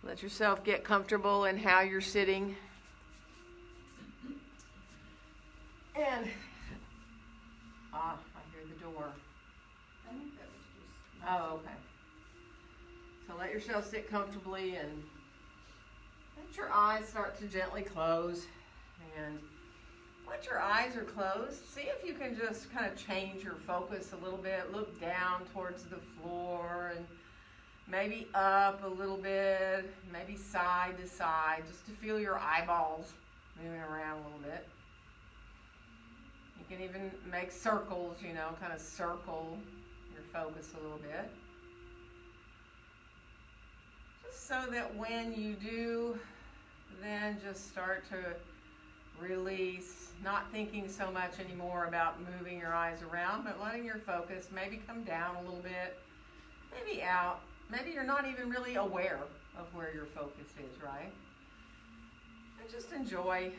Let yourself get comfortable in how you're sitting. And, I hear the door. I think that was just... Oh, okay. So let yourself sit comfortably and let your eyes start to gently close. And once your eyes are closed, see if you can just kind of change your focus a little bit. Look down towards the floor and maybe up a little bit, maybe side to side, just to feel your eyeballs moving around a little bit. You can even make circles, kind of circle your focus a little bit. Just so that when you do, then just start to release, not thinking so much anymore about moving your eyes around, but letting your focus maybe come down a little bit, maybe out. Maybe you're not even really aware of where your focus is, right? And just enjoy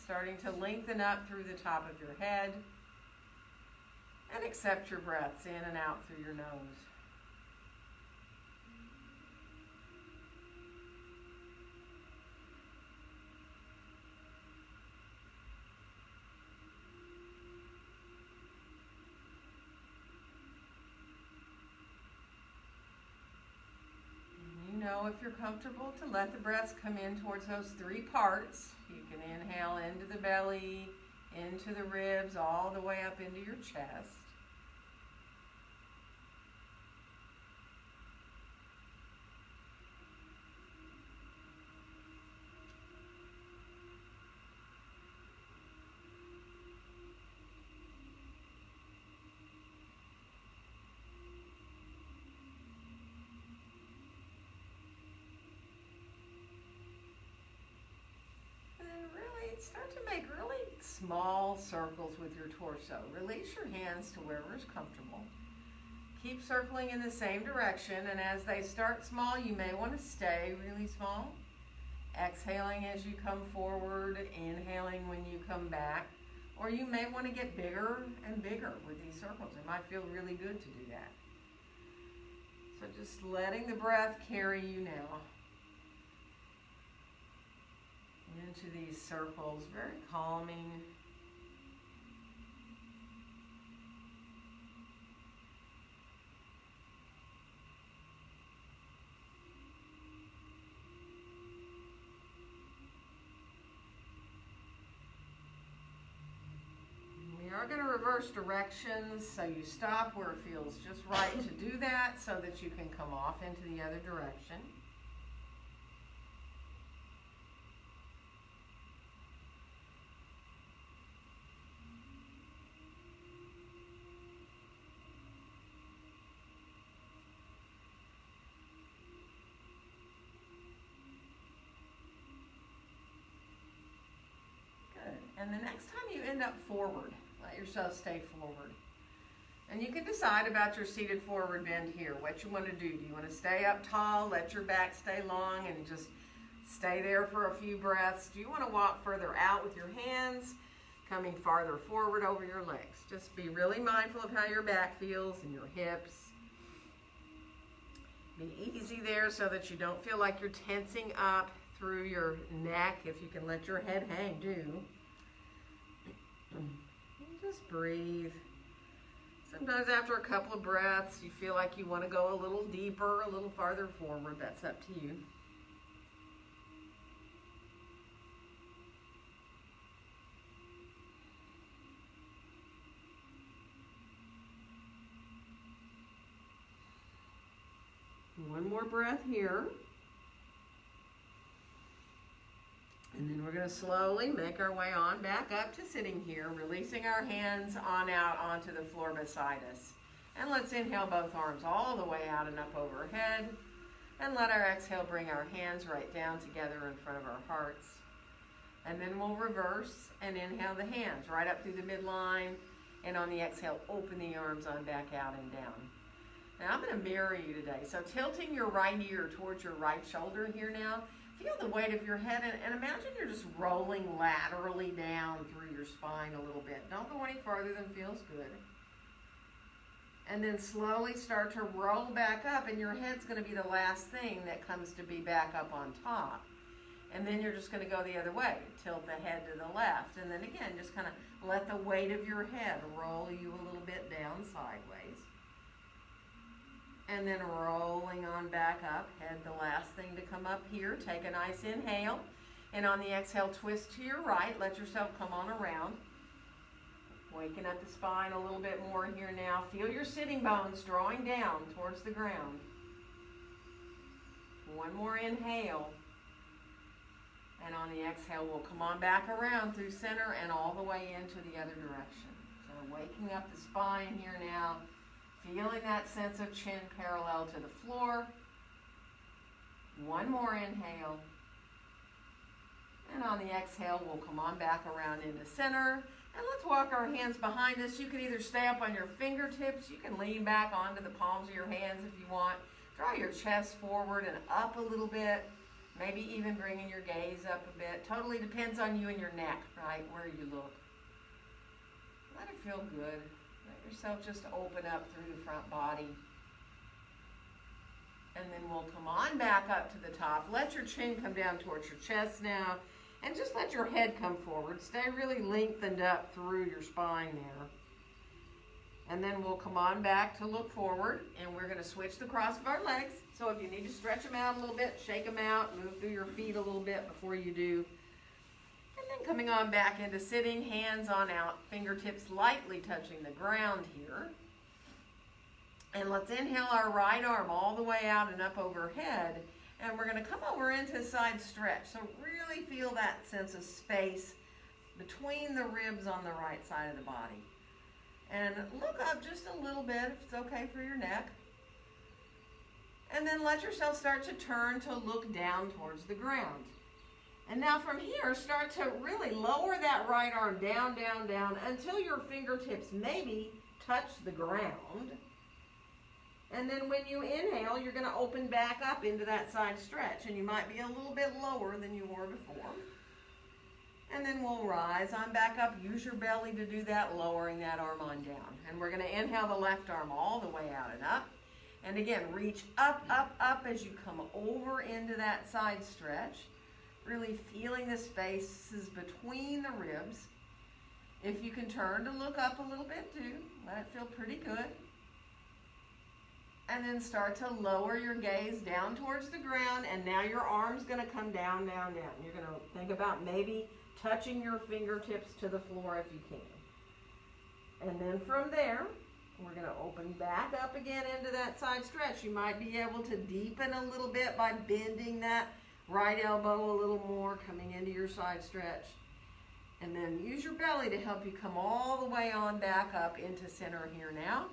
starting to lengthen up through the top of your head and accept your breaths in and out through your nose. If you're comfortable, to let the breaths come in towards those three parts. You can inhale into the belly, into the ribs, all the way up into your chest. Start to make really small circles with your torso. Release your hands to wherever is comfortable. Keep circling in the same direction, and as they start small, you may want to stay really small. Exhaling as you come forward, inhaling when you come back, or you may want to get bigger and bigger with these circles. It might feel really good to do that. So just letting the breath carry you now into these circles, very calming. We are going to reverse directions, so you stop where it feels just right to do that so that you can come off into the other direction. And the next time you end up forward, let yourself stay forward. And you can decide about your seated forward bend here, what you want to do. Do you want to stay up tall, let your back stay long, and just stay there for a few breaths? Do you want to walk further out with your hands, coming farther forward over your legs? Just be really mindful of how your back feels and your hips. Be easy there so that you don't feel like you're tensing up through your neck. If you can let your head hang, do. Just breathe. Sometimes after a couple of breaths, you feel like you want to go a little deeper, a little farther forward. That's up to you. One more breath here. And then we're going to slowly make our way on back up to sitting here, releasing our hands on out onto the floor beside us. And let's inhale both arms all the way out and up overhead. And let our exhale bring our hands right down together in front of our hearts. And then we'll reverse and inhale the hands right up through the midline. And on the exhale, open the arms on back out and down. Now I'm going to mirror you today. So tilting your right ear towards your right shoulder here now. Feel the weight of your head and imagine you're just rolling laterally down through your spine a little bit. Don't go any further than feels good. And then slowly start to roll back up, and your head's going to be the last thing that comes to be back up on top. And then you're just going to go the other way. Tilt the head to the left. And then again, just kind of let the weight of your head roll you a little bit down sideways. And then rolling on back up. Head the last thing to come up here. Take a nice inhale. And on the exhale, twist to your right. Let yourself come on around. Waking up the spine a little bit more here now. Feel your sitting bones drawing down towards the ground. One more inhale. And on the exhale, we'll come on back around through center and all the way into the other direction. So waking up the spine here now. Feeling that sense of chin parallel to the floor. One more inhale. And on the exhale, we'll come on back around into center. And let's walk our hands behind us. You can either stay up on your fingertips. You can lean back onto the palms of your hands if you want. Draw your chest forward and up a little bit. Maybe even bringing your gaze up a bit. Totally depends on you and your neck, right, where you look. Let it feel good. Let yourself just open up through the front body. And then we'll come on back up to the top. Let your chin come down towards your chest now. And just let your head come forward. Stay really lengthened up through your spine there. And then we'll come on back to look forward. And we're going to switch the cross of our legs. So if you need to stretch them out a little bit, shake them out, move through your feet a little bit before you do. And then coming on back into sitting, hands on out, fingertips lightly touching the ground here. And let's inhale our right arm all the way out and up overhead. And we're going to come over into side stretch. So really feel that sense of space between the ribs on the right side of the body. And look up just a little bit if it's okay for your neck. And then let yourself start to turn to look down towards the ground. And now from here, start to really lower that right arm down, down, down until your fingertips maybe touch the ground. And then when you inhale, you're going to open back up into that side stretch. And you might be a little bit lower than you were before. And then we'll rise on back up. Use your belly to do that, lowering that arm on down. And we're going to inhale the left arm all the way out and up. And again, reach up, up, up as you come over into that side stretch. Really feeling the spaces between the ribs. If you can turn to look up a little bit too, let it feel pretty good. And then start to lower your gaze down towards the ground. And now your arm's going to come down, down, down. You're going to think about maybe touching your fingertips to the floor if you can. And then from there, we're going to open back up again into that side stretch. You might be able to deepen a little bit by bending that right elbow a little more, coming into your side stretch. And then use your belly to help you come all the way on back up into center here now.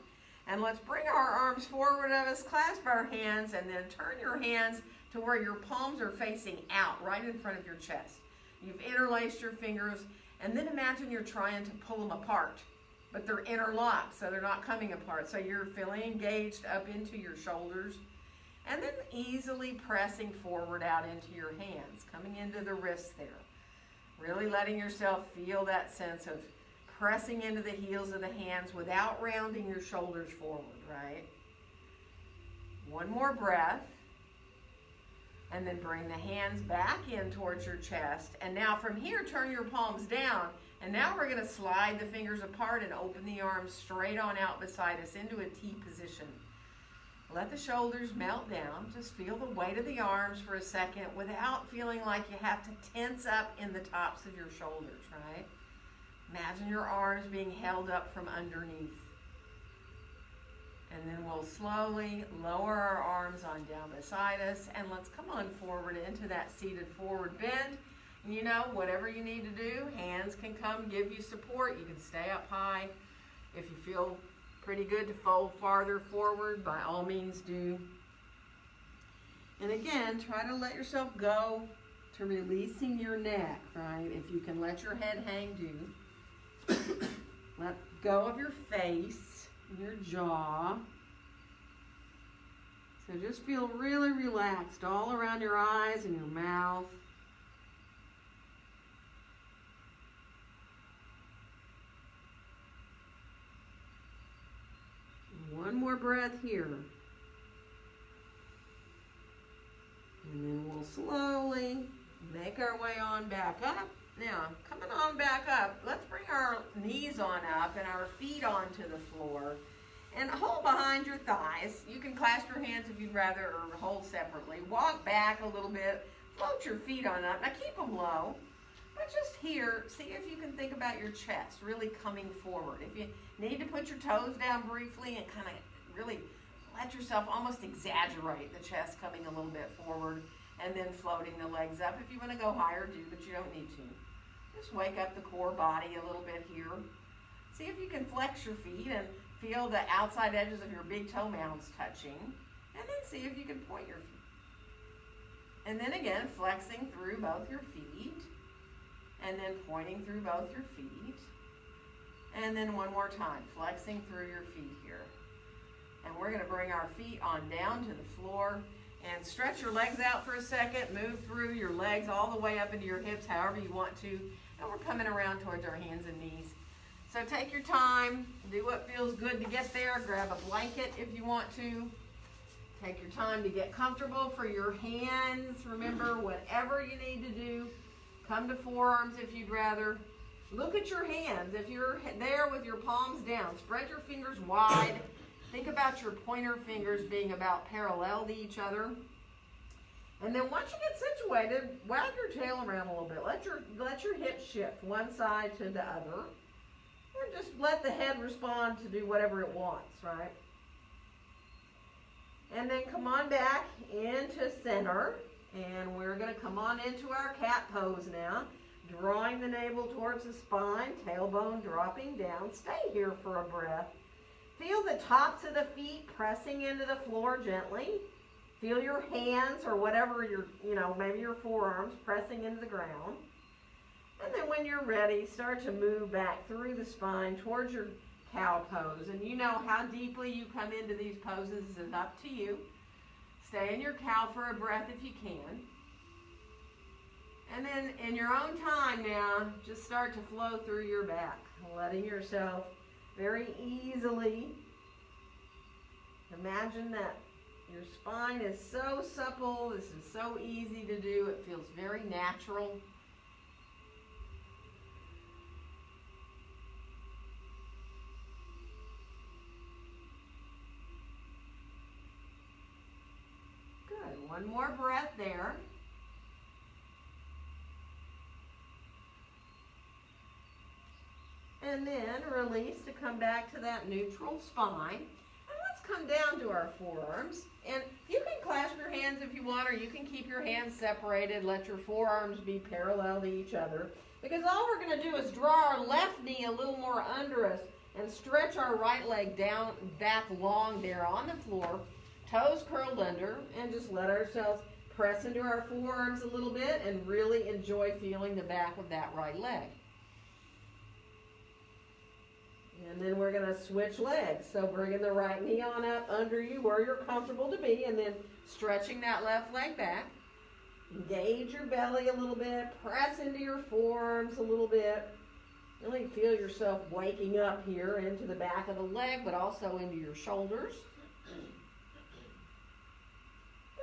And let's bring our arms forward of us, clasp our hands, and then turn your hands to where your palms are facing out, right in front of your chest. You've interlaced your fingers, and then imagine you're trying to pull them apart, but they're interlocked, so they're not coming apart. So you're feeling engaged up into your shoulders, and then easily pressing forward out into your hands, coming into the wrists there. Really letting yourself feel that sense of pressing into the heels of the hands without rounding your shoulders forward, right? One more breath. And then bring the hands back in towards your chest. And now from here, turn your palms down. And now we're going to slide the fingers apart and open the arms straight on out beside us into a T position. Let the shoulders melt down. Just feel the weight of the arms for a second without feeling like you have to tense up in the tops of your shoulders, right? Imagine your arms being held up from underneath. And then we'll slowly lower our arms on down beside us. And let's come on forward into that seated forward bend. And you know, whatever you need to do, hands can come give you support. You can stay up high. If you feel pretty good to fold farther forward, by all means do. And again, try to let yourself go to releasing your neck, right? If you can let your head hang, do. Let go of your face, your jaw. So just feel really relaxed all around your eyes and your mouth. One more breath here. And then we'll slowly make our way on back up. Now, coming on back up, let's bring our knees on up and our feet onto the floor. And hold behind your thighs. You can clasp your hands if you'd rather, or hold separately. Walk back a little bit. Float your feet on up. Now keep them low. But just here, see if you can think about your chest really coming forward. If you need to put your toes down briefly and kind of really let yourself almost exaggerate the chest coming a little bit forward and then floating the legs up. If you want to go higher, do, but you don't need to. Just wake up the core body a little bit here. See if you can flex your feet and feel the outside edges of your big toe mounds touching. And then see if you can point your feet. And then again, flexing through both your feet. And then pointing through both your feet. And then one more time, flexing through your feet here. And we're going to bring our feet on down to the floor. And stretch your legs out for a second. Move through your legs all the way up into your hips, however you want to. And we're coming around towards our hands and knees. So take your time. Do what feels good to get there. Grab a blanket if you want to. Take your time to get comfortable for your hands. Remember, whatever you need to do, come to forearms if you'd rather. Look at your hands. If you're there with your palms down, spread your fingers wide. Think about your pointer fingers being about parallel to each other. And then once you get situated, wag your tail around a little bit. Let your hips shift one side to the other. And just let the head respond to do whatever it wants, right? And then come on back into center. And we're going to come on into our cat pose now. Drawing the navel towards the spine, tailbone dropping down. Stay here for a breath. Feel the tops of the feet pressing into the floor gently. Feel your hands or whatever maybe your forearms pressing into the ground. And then when you're ready, start to move back through the spine towards your cow pose. And you know how deeply you come into these poses is up to you. Stay in your cow for a breath if you can. And then in your own time now, just start to flow through your back, letting yourself very easily imagine that your spine is so supple. This is so easy to do. It feels very natural. Good. One more breath there. And then release to come back to that neutral spine. And let's come down to our forearms. And you can clasp your hands if you want, or you can keep your hands separated. Let your forearms be parallel to each other. Because all we're going to do is draw our left knee a little more under us and stretch our right leg down, back long there on the floor. Toes curled under, and just let ourselves press into our forearms a little bit and really enjoy feeling the back of that right leg. And then we're going to switch legs. So bringing the right knee on up under you where you're comfortable to be, and then stretching that left leg back. Engage your belly a little bit. Press into your forearms a little bit. Really feel yourself waking up here into the back of the leg, but also into your shoulders.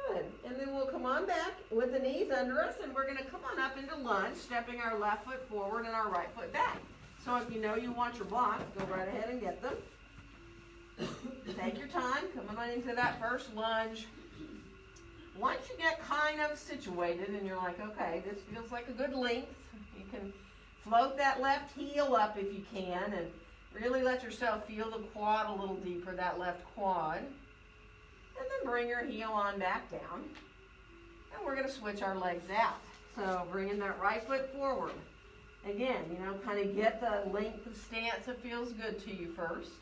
Good. And then we'll come on back with the knees under us, and we're going to come on up into lunge, stepping our left foot forward and our right foot back. So if you know you want your blocks, go right ahead and get them. Take your time, coming on into that first lunge. Once you get kind of situated and you're like, okay, this feels like a good length, you can float that left heel up if you can and really let yourself feel the quad a little deeper, that left quad. And then bring your heel on back down. And we're going to switch our legs out. So bringing that right foot forward. Again, kind of get the length of stance that feels good to you first.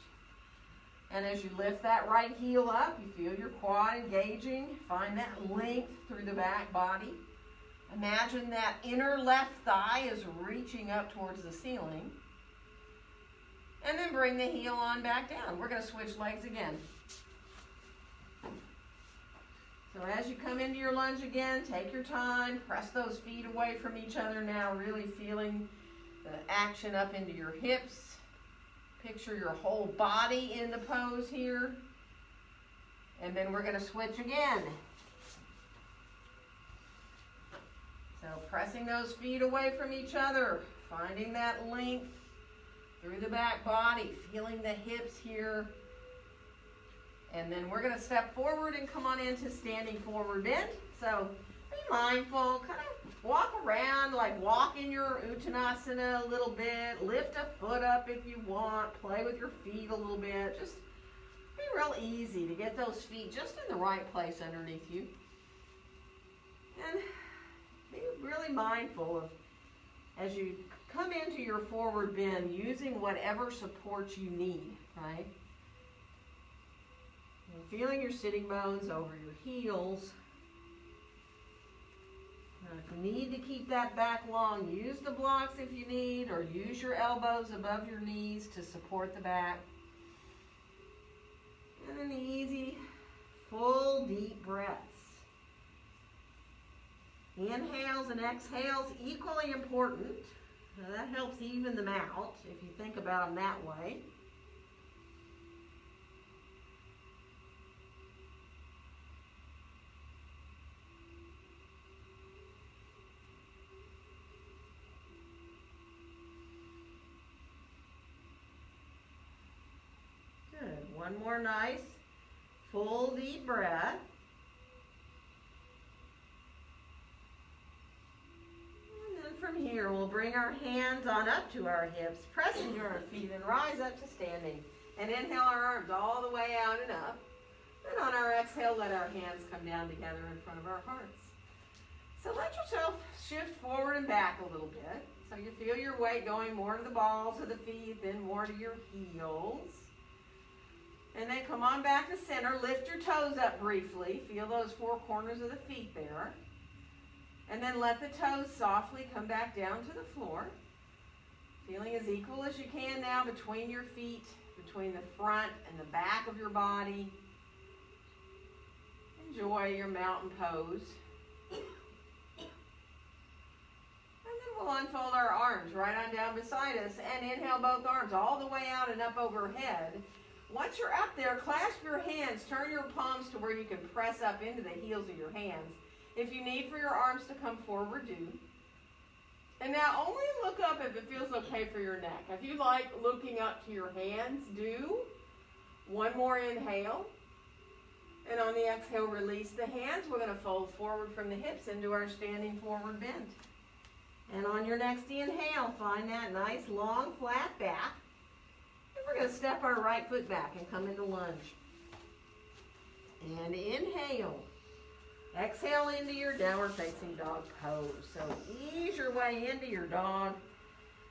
And as you lift that right heel up, you feel your quad engaging. Find that length through the back body. Imagine that inner left thigh is reaching up towards the ceiling. And then bring the heel on back down. We're going to switch legs again. So as you come into your lunge again, take your time, press those feet away from each other now, really feeling the action up into your hips. Picture your whole body in the pose here. And then we're going to switch again. So pressing those feet away from each other, finding that length through the back body, feeling the hips here. And then we're going to step forward and come on into standing forward bend. So be mindful, kind of walk around, like walk in your Uttanasana a little bit, lift a foot up if you want, play with your feet a little bit. Just be real easy to get those feet just in the right place underneath you. And be really mindful of, as you come into your forward bend, using whatever support you need, right? And feeling your sitting bones over your heels. Now, if you need to keep that back long, use the blocks if you need, or use your elbows above your knees to support the back. And then easy, full, deep breaths. Inhales and exhales, equally important. Now that helps even them out if you think about them that way. Good. One more nice, full, deep breath. From here, we'll bring our hands on up to our hips, press into our feet, and rise up to standing. And inhale our arms all the way out and up. And on our exhale, let our hands come down together in front of our hearts. So let yourself shift forward and back a little bit. So you feel your weight going more to the balls of the feet, then more to your heels. And then come on back to center. Lift your toes up briefly. Feel those four corners of the feet there. And then let the toes softly come back down to the floor. Feeling as equal as you can now between your feet, between the front and the back of your body. Enjoy your mountain pose. And then we'll unfold our arms right on down beside us and inhale both arms all the way out and up overhead. Once you're up there, clasp your hands, turn your palms to where you can press up into the heels of your hands. If you need for your arms to come forward, do. And now only look up if it feels okay for your neck. If you like looking up to your hands, do. One more inhale. And on the exhale, release the hands. We're going to fold forward from the hips into our standing forward bend. And on your next inhale, find that nice long flat back. And we're going to step our right foot back and come into lunge. And inhale. Exhale into your downward facing dog pose. So ease your way into your dog.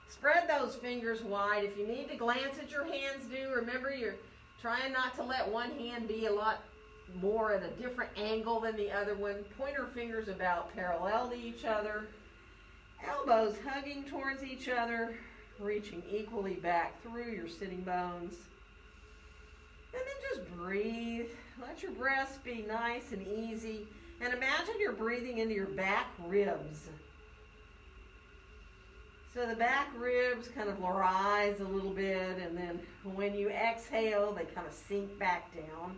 Spread those fingers wide. If you need to glance at your hands, do. Remember, you're trying not to let one hand be a lot more at a different angle than the other one. Pointer fingers about parallel to each other. Elbows hugging towards each other, reaching equally back through your sitting bones. And then just breathe. Let your breaths be nice and easy. And imagine you're breathing into your back ribs. So the back ribs kind of rise a little bit, and then when you exhale, they kind of sink back down.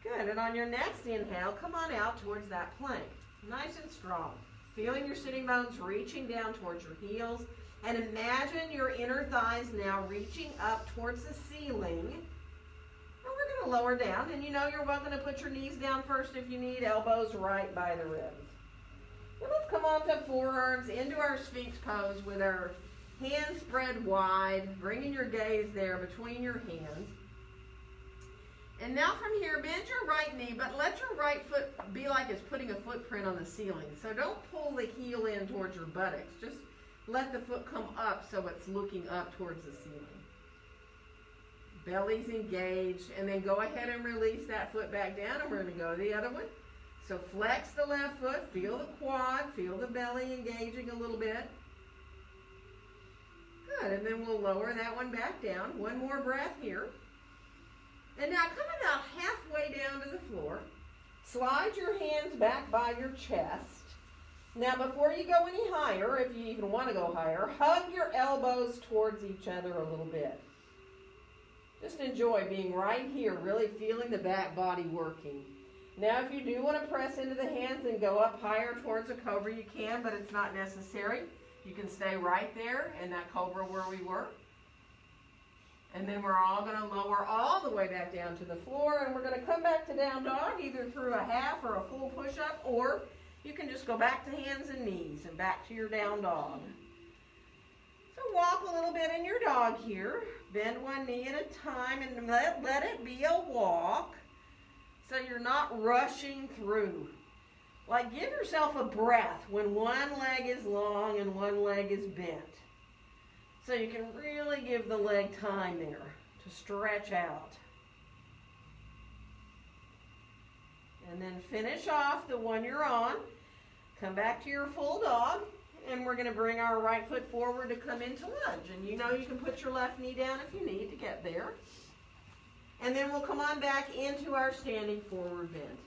Good, and on your next inhale, come on out towards that plank. Nice and strong. Feeling your sitting bones reaching down towards your heels. And imagine your inner thighs now reaching up towards the ceiling. And we're going to lower down. And you know you're welcome to put your knees down first if you need, elbows right by the ribs. And let's come off to forearms into our Sphinx pose with our hands spread wide, bringing your gaze there between your hands. And now from here, bend your right knee, but let your right foot be like it's putting a footprint on the ceiling. So don't pull the heel in towards your buttocks. Just let the foot come up so it's looking up towards the ceiling. Belly's engaged, and then go ahead and release that foot back down, and we're going to go to the other one. So flex the left foot, feel the quad, feel the belly engaging a little bit. Good, and then we'll lower that one back down. One more breath here. And now come about halfway down to the floor. Slide your hands back by your chest. Now, before you go any higher, if you even want to go higher, hug your elbows towards each other a little bit. Just enjoy being right here, really feeling the back body working. Now, if you do want to press into the hands and go up higher towards a cobra, you can, but it's not necessary. You can stay right there in that cobra where we were. And then we're all going to lower all the way back down to the floor, and we're going to come back to down dog, either through a half or a full push-up, or you can just go back to hands and knees and back to your down dog. So walk a little bit in your dog here. Bend one knee at a time and let it be a walk so you're not rushing through. Like, give yourself a breath when one leg is long and one leg is bent. So you can really give the leg time there to stretch out. And then finish off the one you're on. Come back to your full dog. And we're going to bring our right foot forward to come into lunge. And you know you can put your left knee down if you need to get there. And then we'll come on back into our standing forward bend.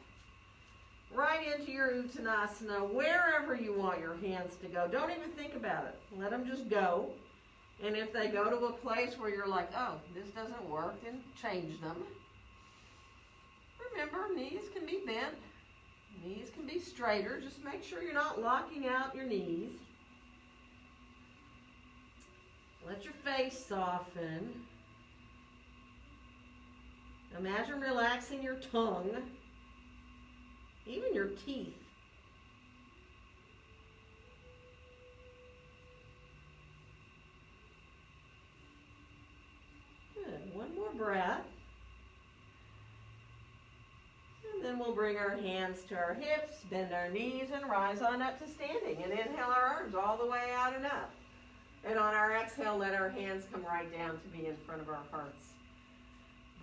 Right into your Uttanasana, wherever you want your hands to go. Don't even think about it. Let them just go. And if they go to a place where you're like, oh, this doesn't work, then change them. Remember, knees can be bent. Knees can be straighter. Just make sure you're not locking out your knees. Let your face soften. Imagine relaxing your tongue, even your teeth. Good. One more breath. And then we'll bring our hands to our hips, bend our knees, and rise on up to standing. And inhale our arms all the way out and up. And on our exhale, let our hands come right down to be in front of our hearts.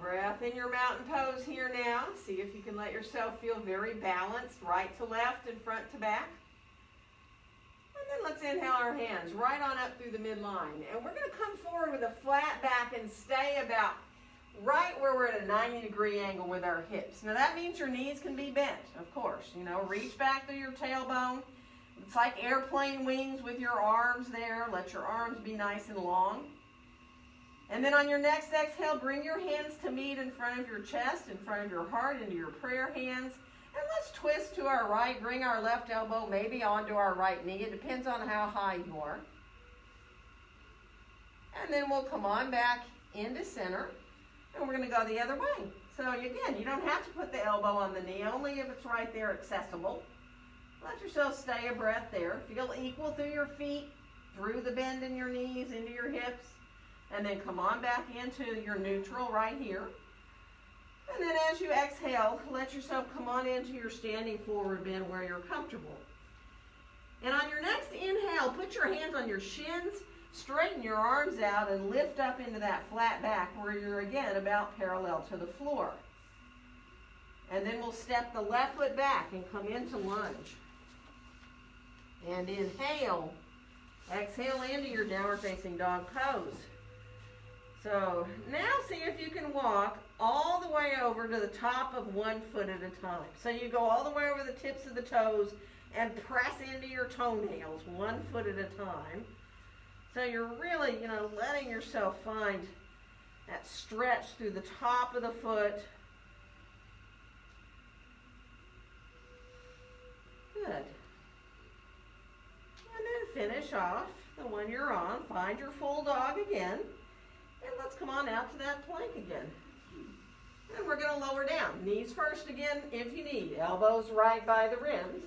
Breath in your mountain pose here now. See if you can let yourself feel very balanced, right to left and front to back. And then let's inhale our hands right on up through the midline. And we're going to come forward with a flat back and stay about right where we're at a 90-degree angle with our hips. Now that means your knees can be bent, of course. You know, reach back through your tailbone. It's like airplane wings with your arms there. Let your arms be nice and long. And then on your next exhale, bring your hands to meet in front of your chest, in front of your heart, into your prayer hands. And let's twist to our right. Bring our left elbow maybe onto our right knee. It depends on how high you are. And then we'll come on back into center. And we're going to go the other way. So again, you don't have to put the elbow on the knee, only if it's right there accessible. Let yourself stay a breath there. Feel equal through your feet, through the bend in your knees, into your hips. And then come on back into your neutral right here. And then as you exhale, let yourself come on into your standing forward bend where you're comfortable. And on your next inhale, put your hands on your shins, straighten your arms out, and lift up into that flat back where you're again about parallel to the floor. And then we'll step the left foot back and come into lunge. And inhale. Exhale into your downward facing dog pose. So now see if you can walk all the way over to the top of one foot at a time. So you go all the way over the tips of the toes and press into your toenails one foot at a time. So you're really, letting yourself find that stretch through the top of the foot. Good. And then finish off the one you're on. Find your full dog again. And let's come on out to that plank again. And we're going to lower down. Knees first again if you need. Elbows right by the rims.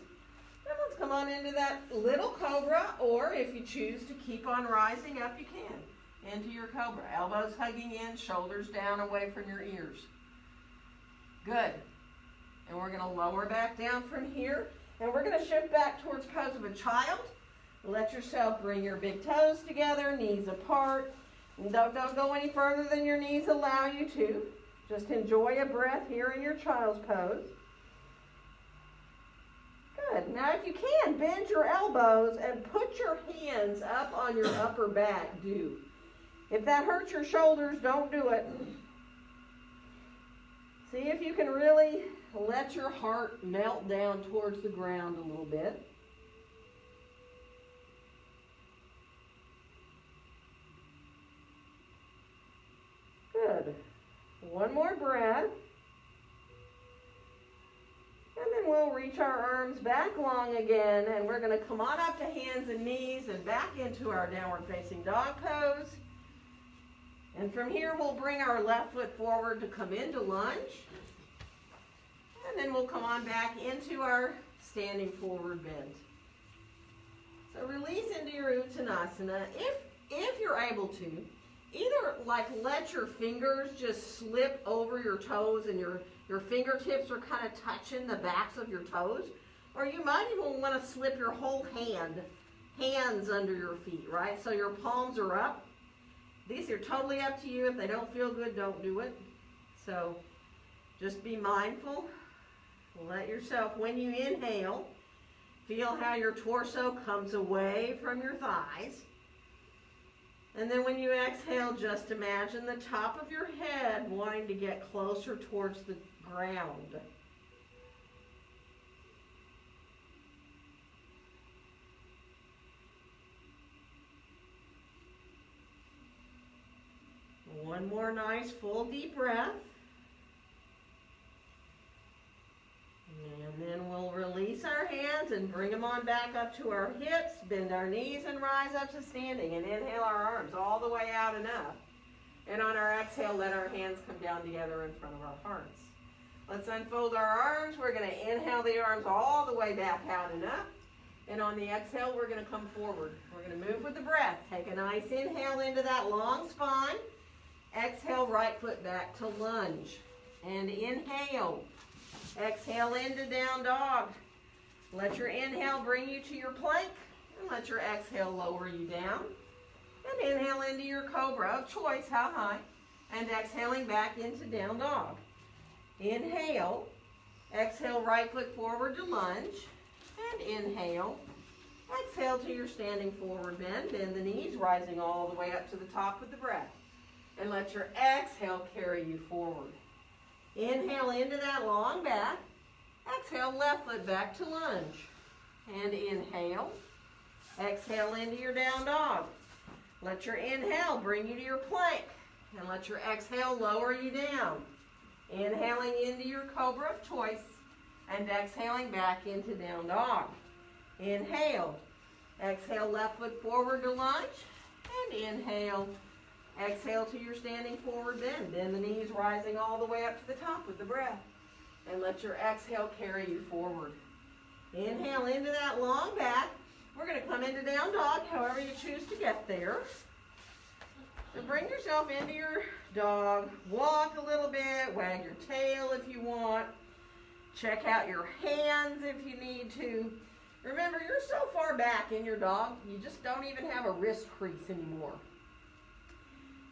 And let's come on into that little cobra, or if you choose to keep on rising up, you can. Into your cobra. Elbows hugging in, shoulders down away from your ears. Good. And we're going to lower back down from here. And we're going to shift back towards pose of a child. Let yourself bring your big toes together, knees apart. Don't go any further than your knees allow you to. Just enjoy a breath here in your child's pose. Good. Now if you can, bend your elbows and put your hands up on your upper back. Do. If that hurts your shoulders, don't do it. See if you can really let your heart melt down towards the ground a little bit. One more breath. And then we'll reach our arms back long again, and we're going to come on up to hands and knees and back into our downward facing dog pose. And from here, we'll bring our left foot forward to come into lunge. And then we'll come on back into our standing forward bend. So release into your Uttanasana. If you're able to, either like let your fingers just slip over your toes and your fingertips are kind of touching the backs of your toes, or you might even want to slip your whole hands under your feet, right? So your palms are up. These are totally up to you. If they don't feel good, don't do it. So just be mindful. Let yourself, when you inhale, feel how your torso comes away from your thighs. And then when you exhale, just imagine the top of your head wanting to get closer towards the ground. One more nice full deep breath. And then we'll release our hands and bring them on back up to our hips, bend our knees and rise up to standing, and inhale our arms all the way out and up. And on our exhale, let our hands come down together in front of our hearts. Let's unfold our arms. We're going to inhale the arms all the way back out and up. And on the exhale, we're going to come forward. We're going to move with the breath. Take a nice inhale into that long spine. Exhale, right foot back to lunge. And inhale. Exhale into down dog. Let your inhale bring you to your plank, and let your exhale lower you down. And inhale into your cobra, of choice, how high, and exhaling back into down dog. Inhale, exhale right foot forward to lunge, and inhale. Exhale to your standing forward bend. Bend the knees, rising all the way up to the top with the breath. And let your exhale carry you forward. Inhale into that long back. Exhale, left foot back to lunge. And inhale. Exhale into your down dog. Let your inhale bring you to your plank. And let your exhale lower you down. Inhaling into your cobra of choice. And exhaling back into down dog. Inhale. Exhale, left foot forward to lunge. And inhale. Exhale to your standing forward bend. Bend the knees, rising all the way up to the top with the breath. And let your exhale carry you forward. Inhale into that long back. We're going to come into down dog, however you choose to get there. So bring yourself into your dog. Walk a little bit. Wag your tail if you want. Check out your hands if you need to. Remember, you're so far back in your dog, you just don't even have a wrist crease anymore.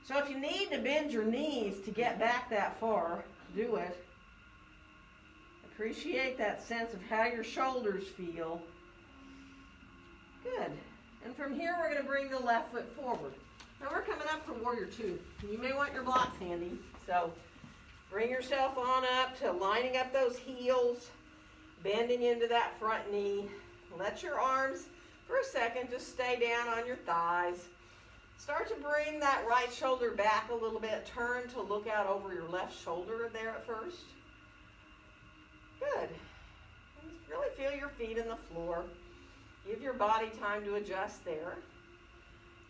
So if you need to bend your knees to get back that far, do it. Appreciate that sense of how your shoulders feel. Good. And from here, we're going to bring the left foot forward. Now we're coming up for warrior two. You may want your blocks handy. So bring yourself on up to lining up those heels, bending into that front knee. Let your arms, for a second, just stay down on your thighs. Start to bring that right shoulder back a little bit. Turn to look out over your left shoulder there at first. Good. And just really feel your feet in the floor. Give your body time to adjust there.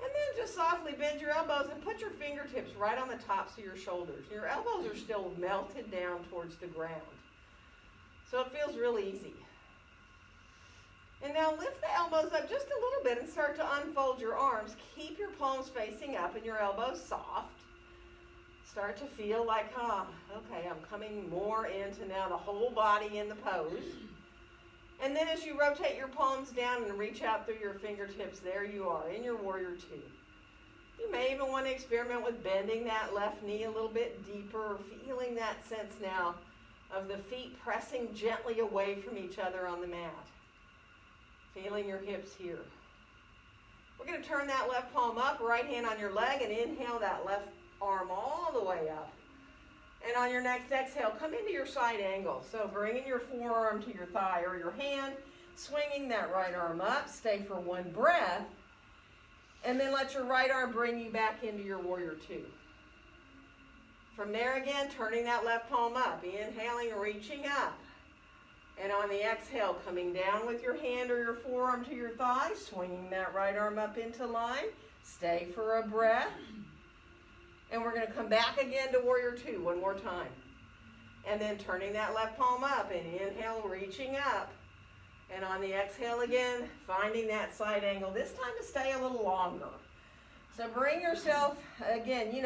And then just softly bend your elbows and put your fingertips right on the tops of your shoulders. Your elbows are still melted down towards the ground. So it feels really easy. And now lift the elbows up just a little bit and start to unfold your arms. Keep your palms facing up and your elbows soft. Start to feel like, okay, I'm coming more into now the whole body in the pose. And then as you rotate your palms down and reach out through your fingertips, there you are in your warrior two. You may even want to experiment with bending that left knee a little bit deeper, feeling that sense now of the feet pressing gently away from each other on the mat. Feeling your hips here. We're going to turn that left palm up, right hand on your leg, and inhale that left arm all the way up. And on your next exhale, come into your side angle. So bringing your forearm to your thigh or your hand, swinging that right arm up. Stay for one breath. And then let your right arm bring you back into your warrior two. From there again, turning that left palm up, inhaling, reaching up. And on the exhale, coming down with your hand or your forearm to your thigh, swinging that right arm up into line. Stay for a breath. And we're going to come back again to Warrior Two one more time. And then turning that left palm up and inhale, reaching up. And on the exhale again, finding that side angle. This time to stay a little longer. So bring yourself, again, you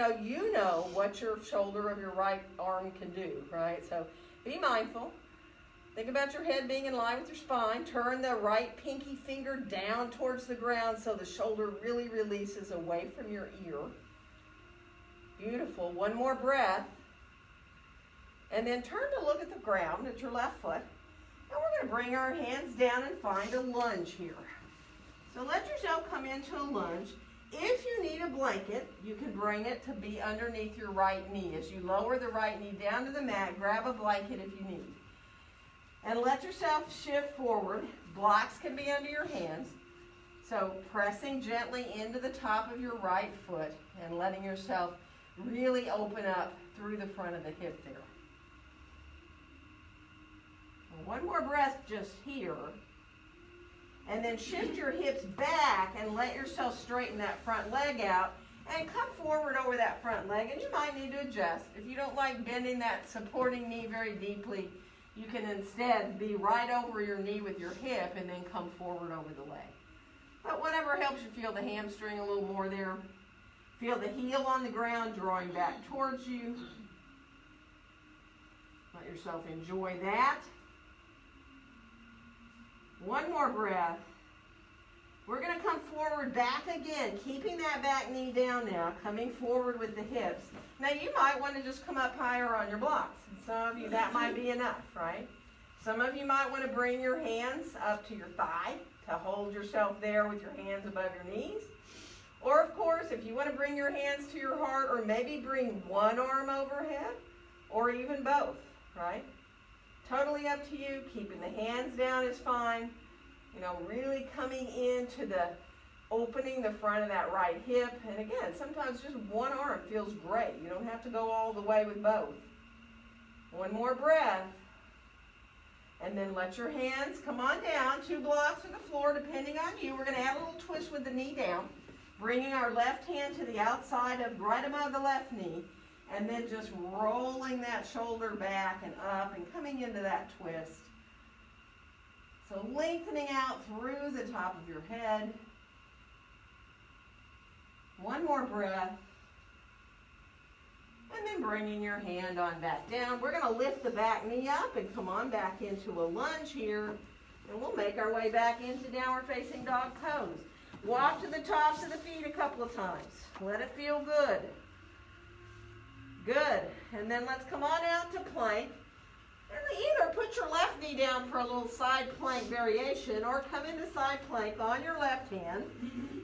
know what your shoulder of your right arm can do, right? So be mindful. Think about your head being in line with your spine. Turn the right pinky finger down towards the ground so the shoulder really releases away from your ear. Beautiful. One more breath. And then turn to look at the ground at your left foot. And we're going to bring our hands down and find a lunge here. So let yourself come into a lunge. If you need a blanket, you can bring it to be underneath your right knee. As you lower the right knee down to the mat, grab a blanket if you need. And let yourself shift forward. Blocks can be under your hands. So pressing gently into the top of your right foot and letting yourself really open up through the front of the hip there. One more breath just here. And then shift your hips back and let yourself straighten that front leg out and come forward over that front leg. And you might need to adjust. If you don't like bending that supporting knee very deeply, you can instead be right over your knee with your hip and then come forward over the leg. But whatever helps you feel the hamstring a little more there. Feel the heel on the ground drawing back towards you. Let yourself enjoy that. One more breath. We're going to come forward back again, keeping that back knee down now, coming forward with the hips. Now you might want to just come up higher on your blocks. Some of you, that might be enough, right? Some of you might want to bring your hands up to your thigh to hold yourself there with your hands above your knees. Or of course, if you want to bring your hands to your heart, or maybe bring one arm overhead, or even both, right? Totally up to you. Keeping the hands down is fine. Really coming into the opening the front of that right hip. And again, sometimes just one arm feels great. You don't have to go all the way with both. One more breath. And then let your hands come on down. 2 blocks to the floor, depending on you. We're going to add a little twist with the knee down. Bringing our left hand to the outside of right above the left knee. And then just rolling that shoulder back and up and coming into that twist. So lengthening out through the top of your head. One more breath. And then bringing your hand on back down. We're going to lift the back knee up and come on back into a lunge here. And we'll make our way back into downward facing dog pose. Walk to the tops of the feet a couple of times. Let it feel good. Good. And then let's come on out to plank. And either put your left knee down for a little side plank variation or come into side plank on your left hand.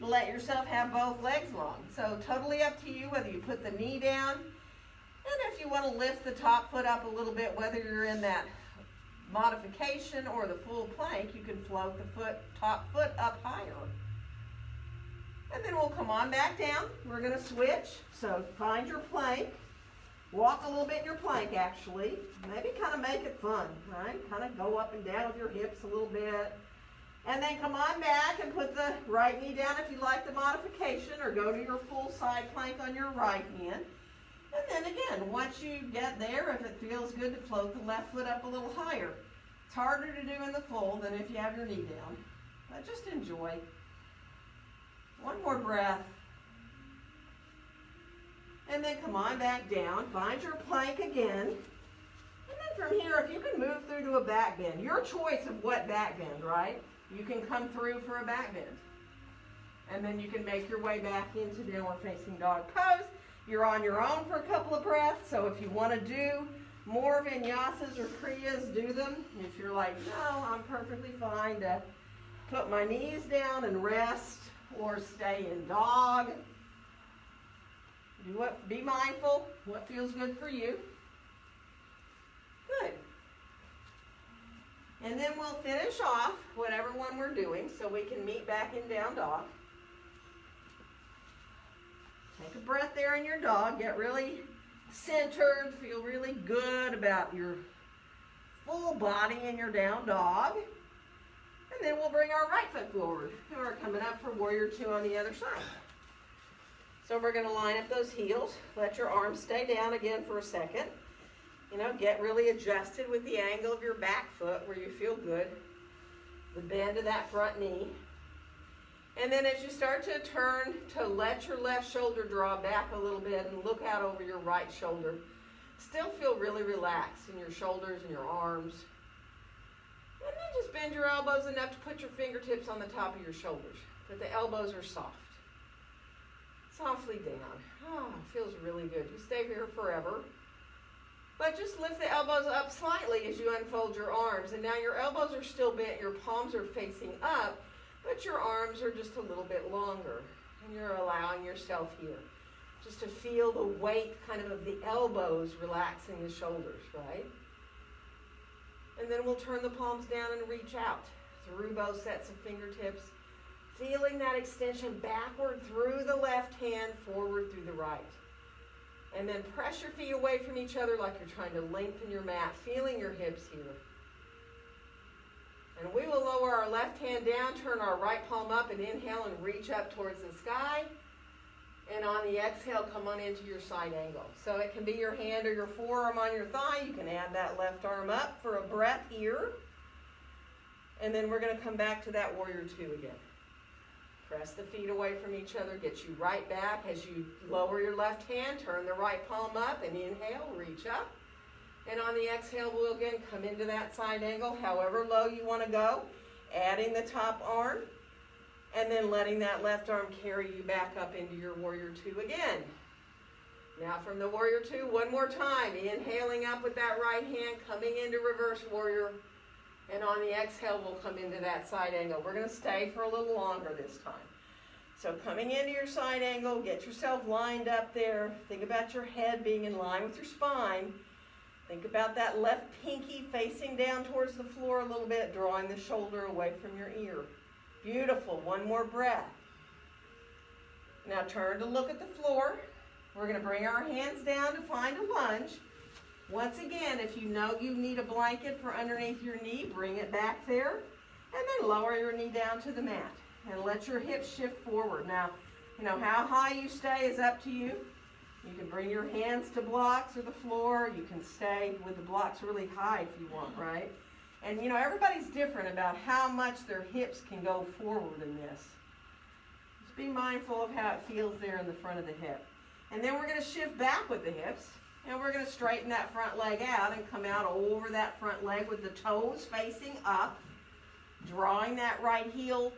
Let yourself have both legs long. So totally up to you whether you put the knee down. And if you want to lift the top foot up a little bit, whether you're in that modification or the full plank, you can float the top foot up higher. And then we'll come on back down. We're going to switch. So find your plank. Walk a little bit in your plank, actually. Maybe kind of make it fun, right? Kind of go up and down with your hips a little bit. And then come on back and put the right knee down if you like the modification, or go to your full side plank on your right hand. And then again, once you get there, if it feels good to float the left foot up a little higher. It's harder to do in the full than if you have your knee down. But just enjoy. One more breath. And then come on back down. Find your plank again. And then from here, if you can move through to a back bend, your choice of what back bend, right? You can come through for a back bend. And then you can make your way back into downward facing dog pose. You're on your own for a couple of breaths. So if you want to do more vinyasas or kriyas, do them. If you're like, no, I'm perfectly fine to put my knees down and rest or stay in dog. Be mindful, what feels good for you. Good. And then we'll finish off whatever one we're doing so we can meet back in down dog. Take a breath there in your dog. Get really centered, feel really good about your full body in your down dog. And then we'll bring our right foot forward. And we're coming up for warrior two on the other side. So we're going to line up those heels. Let your arms stay down again for a second. You know, get really adjusted with the angle of your back foot where you feel good. The bend of that front knee. And then as you start to turn, to let your left shoulder draw back a little bit and look out over your right shoulder. Still feel really relaxed in your shoulders and your arms. And then just bend your elbows enough to put your fingertips on the top of your shoulders. But the elbows are soft. Softly down. Oh, feels really good. You stay here forever. But just lift the elbows up slightly as you unfold your arms. And now your elbows are still bent, your palms are facing up, but your arms are just a little bit longer. And you're allowing yourself here just to feel the weight kind of the elbows relaxing the shoulders, right? And then we'll turn the palms down and reach out through both sets of fingertips, feeling that extension backward through the left hand, forward through the right. And then press your feet away from each other like you're trying to lengthen your mat, feeling your hips here. And we will lower our left hand down, turn our right palm up, and inhale and reach up towards the sky. And on the exhale, come on into your side angle. So it can be your hand or your forearm on your thigh. You can add that left arm up for a breath here. And then we're going to come back to that warrior two again. Press the feet away from each other. Get you right back. As you lower your left hand, turn the right palm up and inhale, reach up. And on the exhale, we'll again come into that side angle, however low you want to go. Adding the top arm. And then letting that left arm carry you back up into your warrior two again. Now from the warrior two, one more time. Inhaling up with that right hand, coming into reverse warrior. And on the exhale, we'll come into that side angle. We're going to stay for a little longer this time. So coming into your side angle, get yourself lined up there. Think about your head being in line with your spine. Think about that left pinky facing down towards the floor a little bit, drawing the shoulder away from your ear. Beautiful. One more breath. Now turn to look at the floor. We're going to bring our hands down to find a lunge. Once again, if you know you need a blanket for underneath your knee, bring it back there. And then lower your knee down to the mat. And let your hips shift forward. Now, you know, how high you stay is up to you. You can bring your hands to blocks or the floor. You can stay with the blocks really high if you want, right? And, you know, everybody's different about how much their hips can go forward in this. Just be mindful of how it feels there in the front of the hip. And then we're going to shift back with the hips. And we're going to straighten that front leg out and come out over that front leg with the toes facing up. Drawing that right heel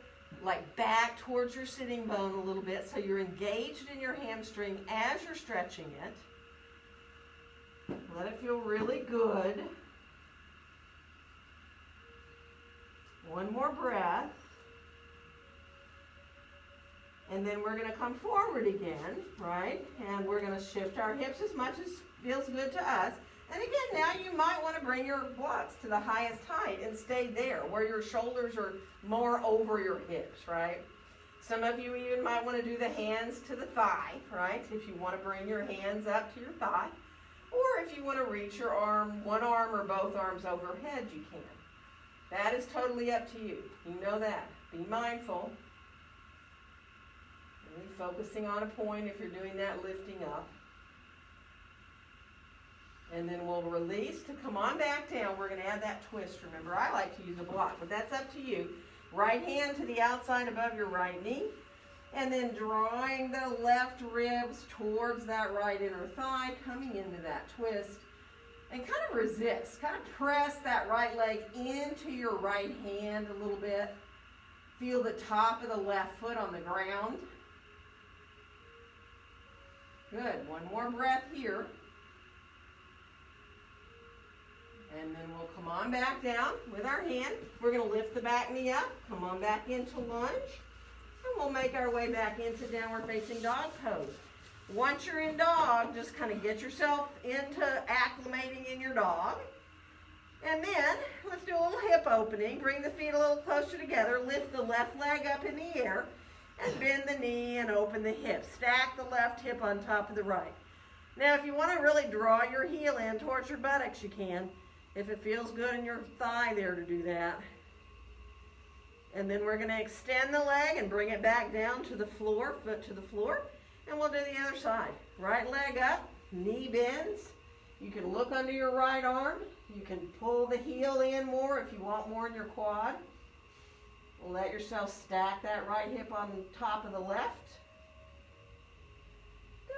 like back towards your sitting bone a little bit so you're engaged in your hamstring as you're stretching it. Let it feel really good. One more breath. And then we're going to come forward again, right? And we're going to shift our hips as much as feels good to us. And again, now you might want to bring your blocks to the highest height and stay there where your shoulders are more over your hips, right? Some of you even might want to do the hands to the thigh, right? If you want to bring your hands up to your thigh. Or if you want to reach your arm, one arm or both arms overhead, you can. That is totally up to you. You know that. Be mindful. Really focusing on a point if you're doing that lifting up. And then we'll release to come on back down. We're going to add that twist. Remember, I like to use a block, but that's up to you. Right hand to the outside above your right knee. And then drawing the left ribs towards that right inner thigh, coming into that twist. And kind of resist. Kind of press that right leg into your right hand a little bit. Feel the top of the left foot on the ground. Good. One more breath here. And then we'll come on back down with our hand. We're going to lift the back knee up, come on back into lunge, and we'll make our way back into downward facing dog pose. Once you're in dog, just kind of get yourself into acclimating in your dog. And then let's do a little hip opening. Bring the feet a little closer together. Lift the left leg up in the air and bend the knee and open the hip. Stack the left hip on top of the right. Now, if you want to really draw your heel in towards your buttocks, you can. If it feels good in your thigh there to do that. And then we're going to extend the leg and bring it back down to the floor, foot to the floor. And we'll do the other side. Right leg up, knee bends. You can look under your right arm. You can pull the heel in more if you want more in your quad. Let yourself stack that right hip on top of the left.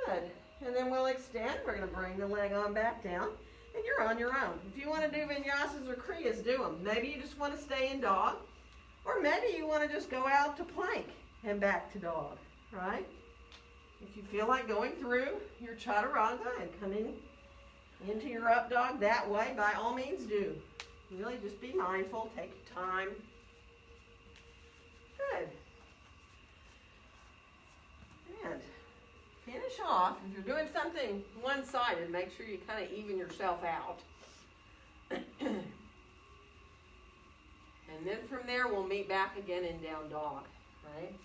Good. And then we'll extend. We're going to bring the leg on back down. And you're on your own. If you want to do vinyasas or kriyas, do them. Maybe you just want to stay in dog. Or maybe you want to just go out to plank and back to dog, right? If you feel like going through your chaturanga and coming into your up dog that way, by all means do. Really just be mindful, take your time. Good. And finish off. If you're doing something one-sided, make sure you kind of even yourself out. And then from there, we'll meet back again in down dog, right?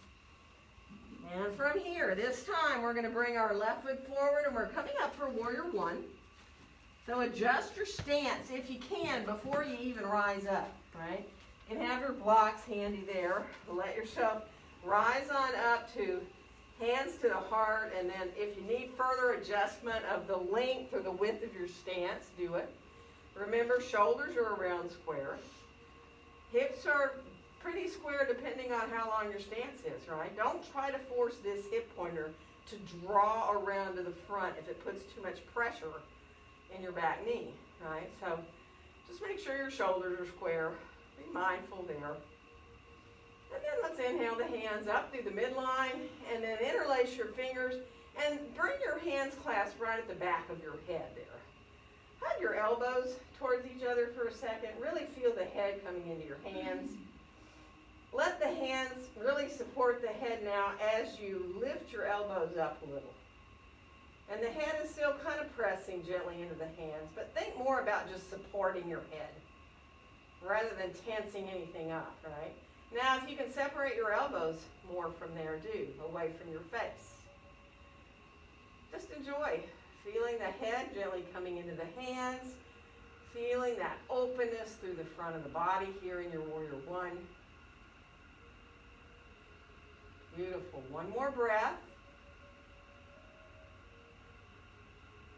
And from here, this time, we're going to bring our left foot forward, and we're coming up for warrior one. So adjust your stance, if you can, before you even rise up, right? You can have your blocks handy there. Let yourself rise on up to hands to the heart, and then if you need further adjustment of the length or the width of your stance, do it. Remember, shoulders are around square. Hips are pretty square depending on how long your stance is, right? Don't try to force this hip pointer to draw around to the front if it puts too much pressure in your back knee, right? So just make sure your shoulders are square. Be mindful there. And then let's inhale the hands up through the midline and then interlace your fingers and bring your hands clasped right at the back of your head there. Hug your elbows towards each other for a second. Really feel the head coming into your hands. Let the hands really support the head now as you lift your elbows up a little. And the head is still kind of pressing gently into the hands, but think more about just supporting your head rather than tensing anything up, right? Now, if you can separate your elbows more from there, do, away from your face. Just enjoy feeling the head gently coming into the hands, feeling that openness through the front of the body here in your warrior one. Beautiful. One more breath.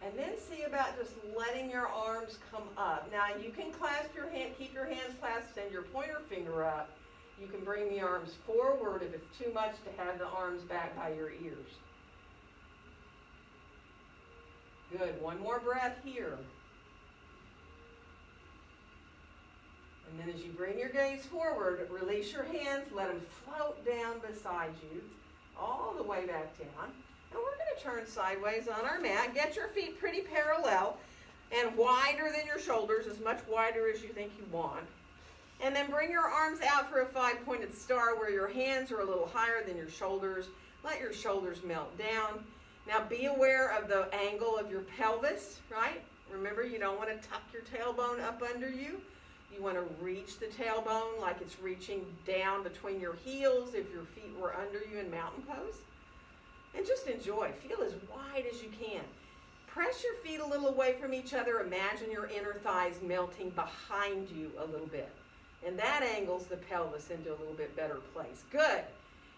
And then see about just letting your arms come up. Now, you can clasp your hand, keep your hands clasped, send your pointer finger up. You can bring the arms forward if it's too much to have the arms back by your ears. Good. One more breath here. And then as you bring your gaze forward, release your hands, let them float down beside you, all the way back down. And we're going to turn sideways on our mat. Get your feet pretty parallel and wider than your shoulders, as much wider as you think you want. And then bring your arms out for a five-pointed star where your hands are a little higher than your shoulders. Let your shoulders melt down. Now be aware of the angle of your pelvis, right? Remember, you don't want to tuck your tailbone up under you. You want to reach the tailbone like it's reaching down between your heels if your feet were under you in mountain pose. And just enjoy. Feel as wide as you can. Press your feet a little away from each other. Imagine your inner thighs melting behind you a little bit. And that angles the pelvis into a little bit better place. Good.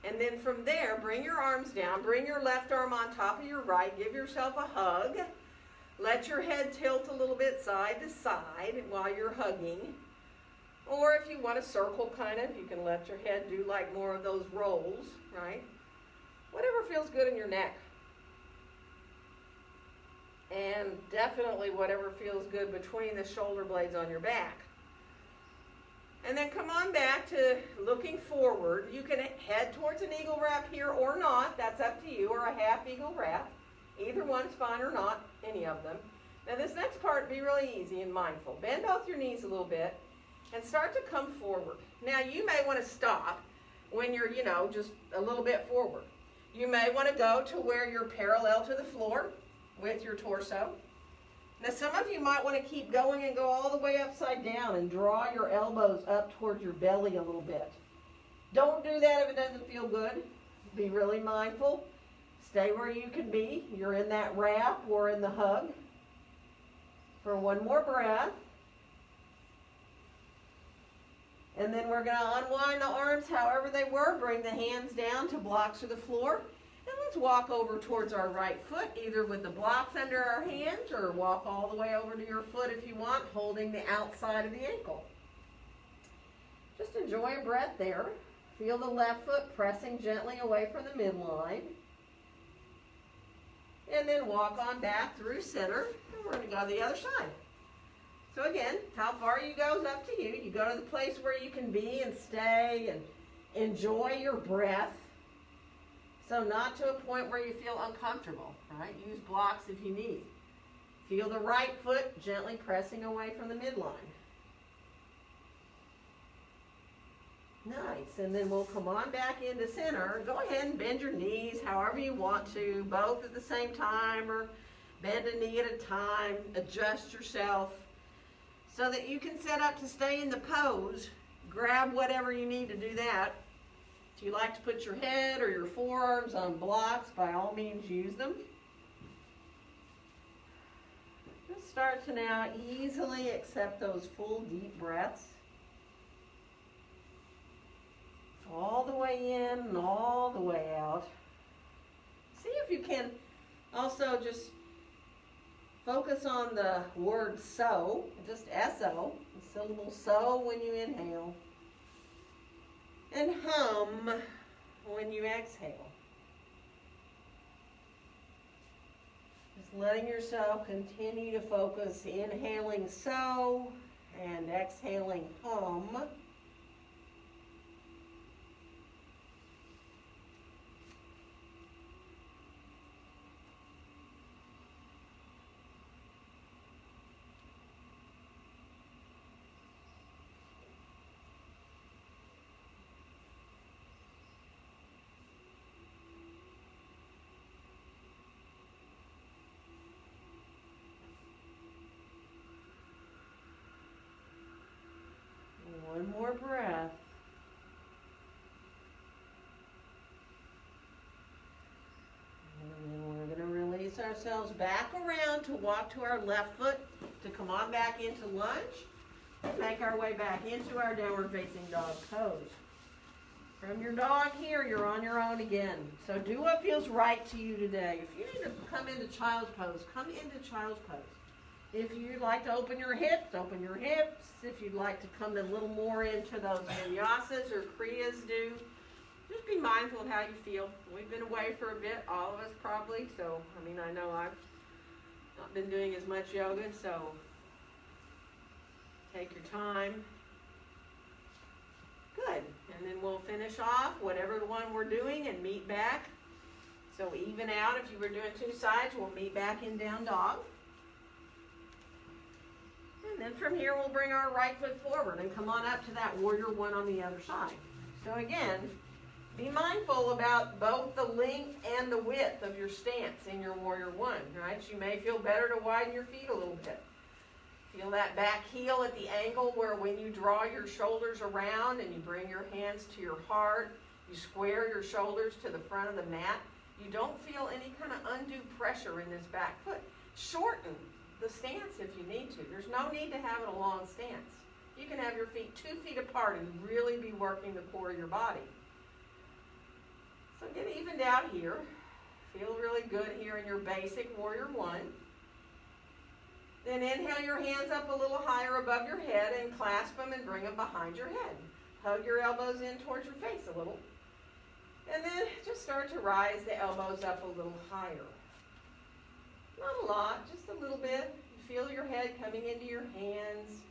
And then from there, bring your arms down. Bring your left arm on top of your right. Give yourself a hug. Let your head tilt a little bit side to side while you're hugging. Or if you want to circle kind of, you can let your head do like more of those rolls, right? Whatever feels good in your neck. And definitely whatever feels good between the shoulder blades on your back. And then come on back to looking forward. You can head towards an eagle wrap here or not. That's up to you, or a half eagle wrap. Either one's fine or not, any of them. Now this next part, be really easy and mindful. Bend both your knees a little bit and start to come forward. Now you may want to stop when you're, just a little bit forward. You may want to go to where you're parallel to the floor with your torso. Now some of you might want to keep going and go all the way upside down and draw your elbows up towards your belly a little bit. Don't do that if it doesn't feel good. Be really mindful. Stay where you can be. You're in that wrap or in the hug. For one more breath. And then we're going to unwind the arms however they were. Bring the hands down to blocks of the floor. And let's walk over towards our right foot, either with the blocks under our hands or walk all the way over to your foot if you want, holding the outside of the ankle. Just enjoy a breath there. Feel the left foot pressing gently away from the midline. And then walk on back through center. And we're going to go to the other side. So again, how far you go is up to you. You go to the place where you can be and stay and enjoy your breath. So not to a point where you feel uncomfortable, right? Use blocks if you need. Feel the right foot gently pressing away from the midline. Nice, and then we'll come on back into center. Go ahead and bend your knees however you want to, both at the same time or bend a knee at a time. Adjust yourself so that you can set up to stay in the pose. Grab whatever you need to do that. If you like to put your head or your forearms on blocks, by all means use them. Just start to now easily accept those full deep breaths. All the way in and all the way out. See if you can also just focus on the word so, just S-O, the syllable so when you inhale. And hum when you exhale. Just letting yourself continue to focus, inhaling so and exhaling hum. One more breath. And then we're going to release ourselves back around to walk to our left foot to come on back into lunge and make our way back into our downward facing dog pose. From your dog here, you're on your own again. So do what feels right to you today. If you need to come into child's pose, come into child's pose. If you'd like to open your hips, open your hips. If you'd like to come a little more into those vinyasas or kriyas, do. Just be mindful of how you feel. We've been away for a bit, all of us probably. So, I know I've not been doing as much yoga, so take your time. Good. And then we'll finish off whatever the one we're doing and meet back. So even out. If you were doing two sides, we'll meet back in down dog. And then from here, we'll bring our right foot forward and come on up to that warrior one on the other side. So again, be mindful about both the length and the width of your stance in your warrior one, right? You may feel better to widen your feet a little bit. Feel that back heel at the angle where when you draw your shoulders around and you bring your hands to your heart, you square your shoulders to the front of the mat, you don't feel any kind of undue pressure in this back foot. Shorten the stance if you need to. There's no need to have it a long stance. You can have your feet 2 feet apart and really be working the core of your body. So get evened out here. Feel really good here in your basic warrior one. Then inhale your hands up a little higher above your head and clasp them and bring them behind your head. Hug your elbows in towards your face a little. And then just start to rise the elbows up a little higher. Not a lot, just a little bit. You feel your head coming into your hands.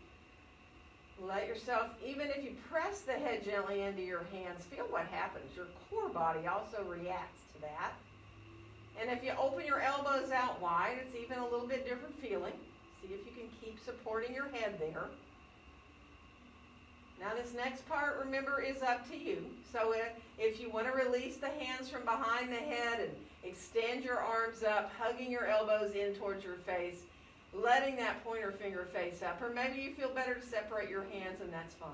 Let yourself, even if you press the head gently into your hands, feel what happens. Your core body also reacts to that. And if you open your elbows out wide, it's even a little bit different feeling. See if you can keep supporting your head there. Now this next part, remember, is up to you. So if you want to release the hands from behind the head and extend your arms up, hugging your elbows in towards your face, letting that pointer finger face up. Or maybe you feel better to separate your hands, and that's fine.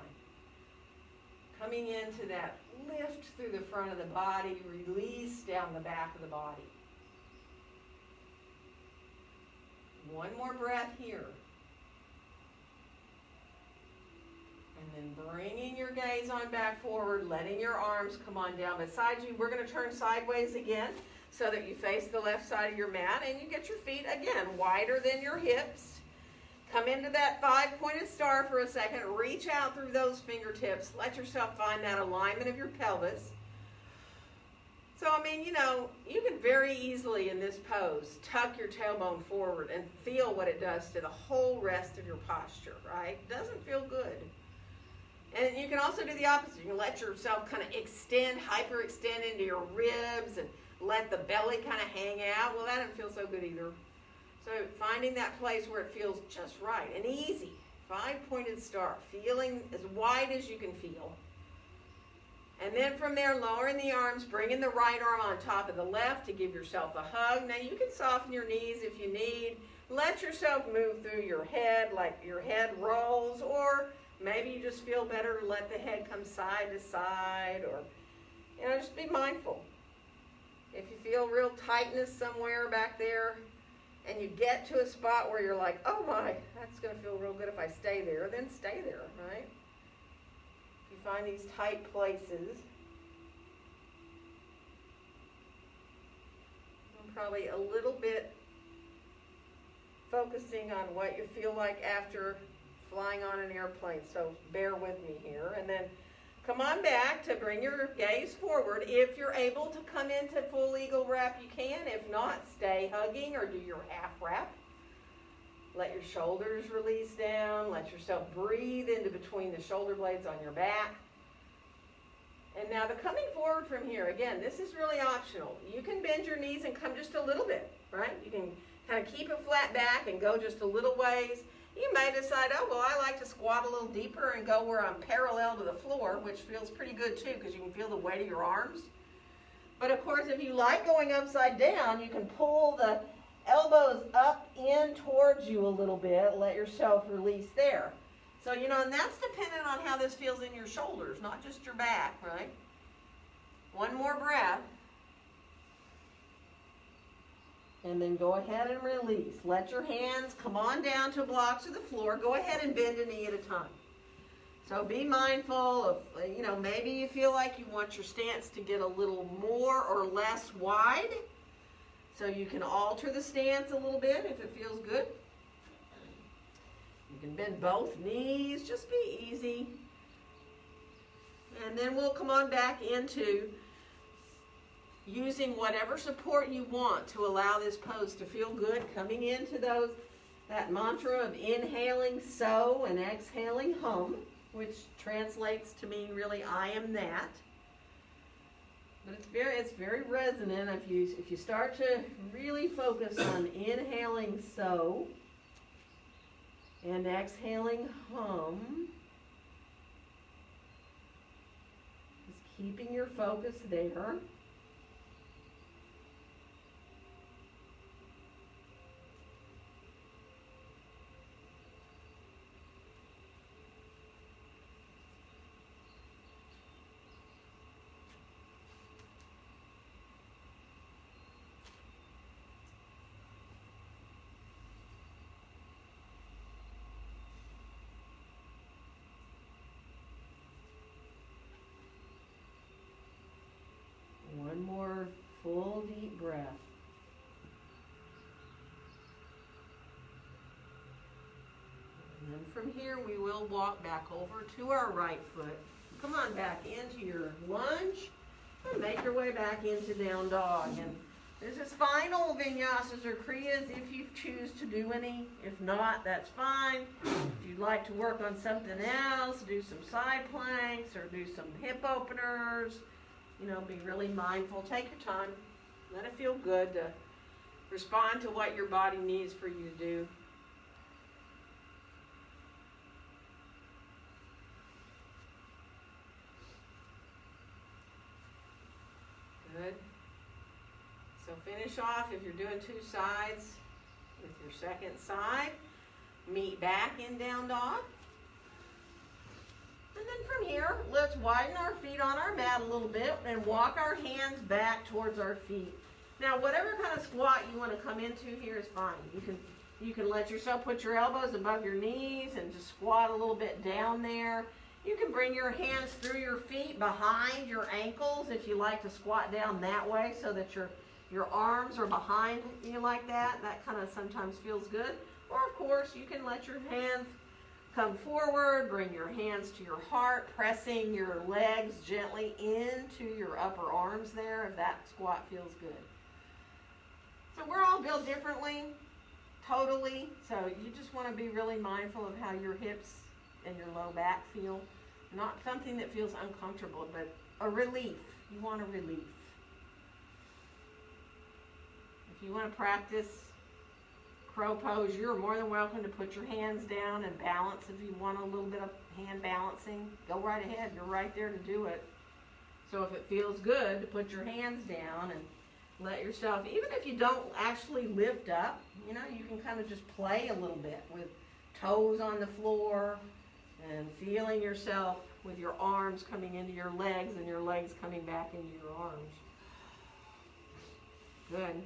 Coming into that lift through the front of the body, release down the back of the body. One more breath here. And then bringing your gaze on back forward, letting your arms come on down beside you. We're going to turn sideways again so that you face the left side of your mat, and you get your feet, again, wider than your hips. Come into that 5-pointed star for a second. Reach out through those fingertips. Let yourself find that alignment of your pelvis. So, I mean, you know, you can very easily in this pose tuck your tailbone forward and feel what it does to the whole rest of your posture, right? It doesn't feel good. And you can also do the opposite. You can let yourself kind of extend, hyperextend into your ribs and let the belly kind of hang out. Well, that doesn't feel so good either. So finding that place where it feels just right and easy. 5-pointed star, feeling as wide as you can feel. And then from there, lowering the arms, bringing the right arm on top of the left to give yourself a hug. Now you can soften your knees if you need. Let yourself move through your head like your head rolls, or maybe you just feel better to let the head come side to side, or, you know, just be mindful. If you feel real tightness somewhere back there, and you get to a spot where you're like, oh my, that's going to feel real good if I stay there, then stay there, right? If you find these tight places, I'm probably a little bit focusing on what you feel like after flying on an airplane, so bear with me here. And then come on back to bring your gaze forward. If you're able to come into full eagle wrap, you can. If not, stay hugging or do your half wrap. Let your shoulders release down. Let yourself breathe into between the shoulder blades on your back. And now the coming forward from here, again, this is really optional. You can bend your knees and come just a little bit, right? You can kind of keep a flat back and go just a little ways. You may decide, oh, well, I like to squat a little deeper and go where I'm parallel to the floor, which feels pretty good too because you can feel the weight of your arms. But of course, if you like going upside down, you can pull the elbows up in towards you a little bit, let yourself release there. So, you know, and that's dependent on how this feels in your shoulders, not just your back, right? One more breath. And then go ahead and release. Let your hands come on down to blocks of the floor. Go ahead and bend a knee at a time. So be mindful of, you know, maybe you feel like you want your stance to get a little more or less wide. So you can alter the stance a little bit if it feels good. You can bend both knees. Just be easy. And then we'll come on back into using whatever support you want to allow this pose to feel good, coming into that mantra of inhaling so and exhaling hum, which translates to mean really I am that. But it's very resonant if you start to really focus on inhaling so and exhaling hum. Just keeping your focus there. One more full deep breath. And then from here we will walk back over to our right foot. Come on back into your lunge and make your way back into down dog. And this is final vinyasas or kriyas if you choose to do any. If not, that's fine. If you'd like to work on something else, do some side planks or do some hip openers. You know, be really mindful. Take your time. Let it feel good to respond to what your body needs for you to do. Good. So finish off if you're doing two sides with your second side. Meet back in down dog. And then from here, let's widen our feet on our mat a little bit and walk our hands back towards our feet. Now, whatever kind of squat you want to come into here is fine. You can let yourself put your elbows above your knees and just squat a little bit down there. You can bring your hands through your feet behind your ankles if you like to squat down that way so that your arms are behind you like that. That kind of sometimes feels good. Or of course, you can let your hands come forward, bring your hands to your heart, pressing your legs gently into your upper arms there if that squat feels good. So we're all built differently, totally. So you just want to be really mindful of how your hips and your low back feel. Not something that feels uncomfortable, but a relief. You want a relief. If you want to practice crow pose, you're more than welcome to put your hands down and balance if you want a little bit of hand balancing. Go right ahead. You're right there to do it. So if it feels good to put your hands down and let yourself, even if you don't actually lift up, you know, you can kind of just play a little bit with toes on the floor and feeling yourself with your arms coming into your legs and your legs coming back into your arms. Good.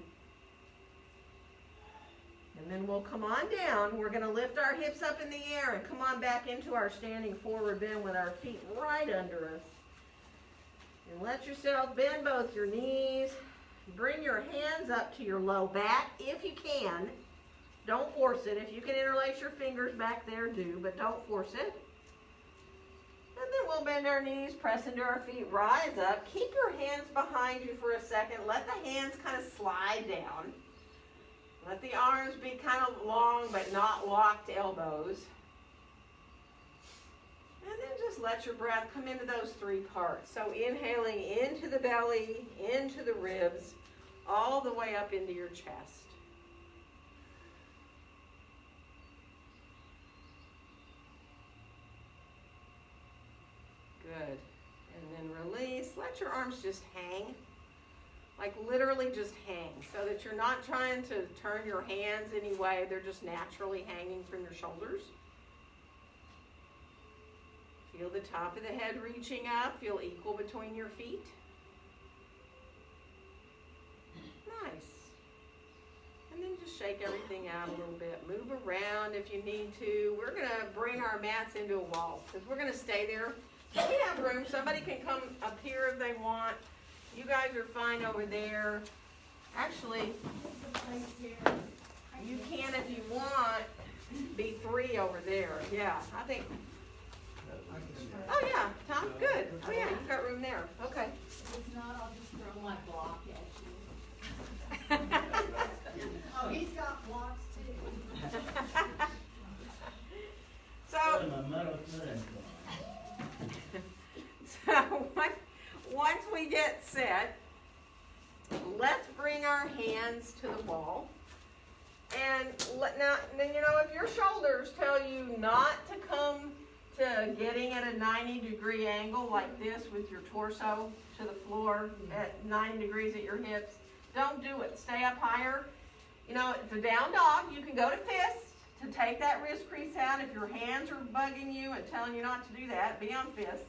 And then we'll come on down. We're going to lift our hips up in the air and come on back into our standing forward bend with our feet right under us. And let yourself bend both your knees. Bring your hands up to your low back if you can. Don't force it. If you can interlace your fingers back there, do, but don't force it. And then we'll bend our knees, press into our feet, rise up. Keep your hands behind you for a second. Let the hands kind of slide down. Let the arms be kind of long but not locked elbows. And then just let your breath come into those three parts. So inhaling into the belly, into the ribs, all the way up into your chest. Good. And then release. Let your arms just hang. Like literally just hang, so that you're not trying to turn your hands any way. They're just naturally hanging from your shoulders. Feel the top of the head reaching up. Feel equal between your feet. Nice. And then just shake everything out a little bit. Move around if you need to. We're going to bring our mats into a wall because we're going to stay there. We have room. Somebody can come up here if they want. You guys are fine over there. Actually, you can, if you want, be three over there. Yeah, I think. Oh, yeah, Tom, good. Oh, yeah, you've got room there. Okay. If not, I'll just throw my block at you. Oh, he's got blocks too. So once we get set, let's bring our hands to the wall. And then if your shoulders tell you not to come to getting at a 90-degree angle like this with your torso to the floor at 90 degrees at your hips, don't do it. Stay up higher. It's a down dog. You can go to fists to take that wrist crease out. If your hands are bugging you and telling you not to do that, be on fists.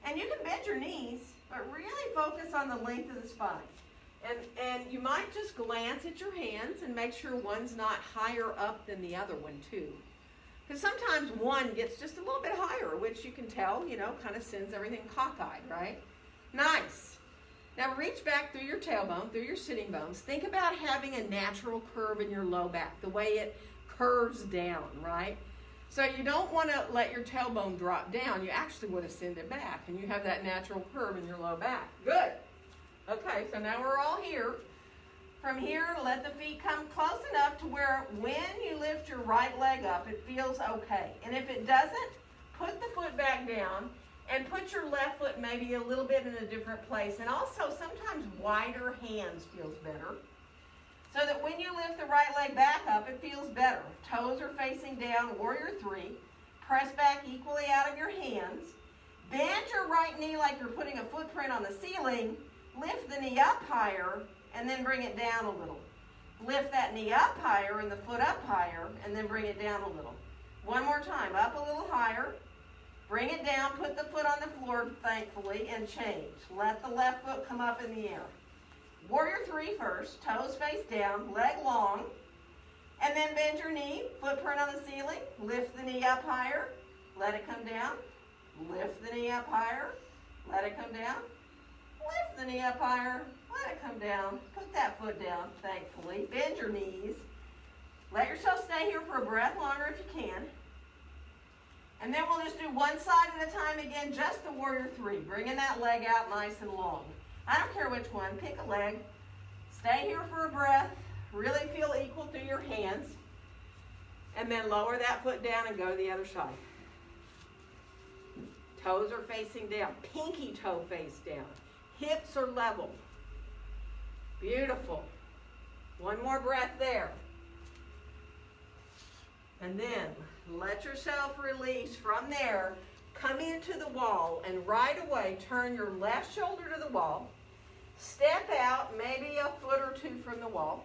And you can bend your knees, but really focus on the length of the spine. And you might just glance at your hands and make sure one's not higher up than the other one too. Because sometimes one gets just a little bit higher, which you can tell, kind of sends everything cockeyed, right? Nice. Now reach back through your tailbone, through your sitting bones. Think about having a natural curve in your low back, the way it curves down, right? So you don't want to let your tailbone drop down. You actually want to send it back, and you have that natural curve in your low back. Good. Okay, so now we're all here. From here, let the feet come close enough to where when you lift your right leg up, it feels okay. And if it doesn't, put the foot back down and put your left foot maybe a little bit in a different place. And also, sometimes wider hands feels better. So that when you lift the right leg back up, it feels better. Toes are facing down, warrior three. Press back equally out of your hands. Bend your right knee like you're putting a footprint on the ceiling. Lift the knee up higher, and then bring it down a little. Lift that knee up higher and the foot up higher, and then bring it down a little. One more time, up a little higher. Bring it down, put the foot on the floor, thankfully, and change. Let the left foot come up in the air. Warrior three first, toes face down, leg long. And then bend your knee, footprint on the ceiling. Lift the knee up higher. Let it come down. Lift the knee up higher. Let it come down. Lift the knee up higher. Let it come down. Put that foot down, thankfully. Bend your knees. Let yourself stay here for a breath longer if you can. And then we'll just do one side at a time again, just the warrior three. Bringing that leg out nice and long. I don't care which one. Pick a leg. Stay here for a breath. Really feel equal through your hands. And then lower that foot down and go to the other side. Toes are facing down. Pinky toe face down. Hips are level. Beautiful. One more breath there. And then let yourself release from there. Come into the wall and right away turn your left shoulder to the wall. Step out maybe a foot or two from the wall.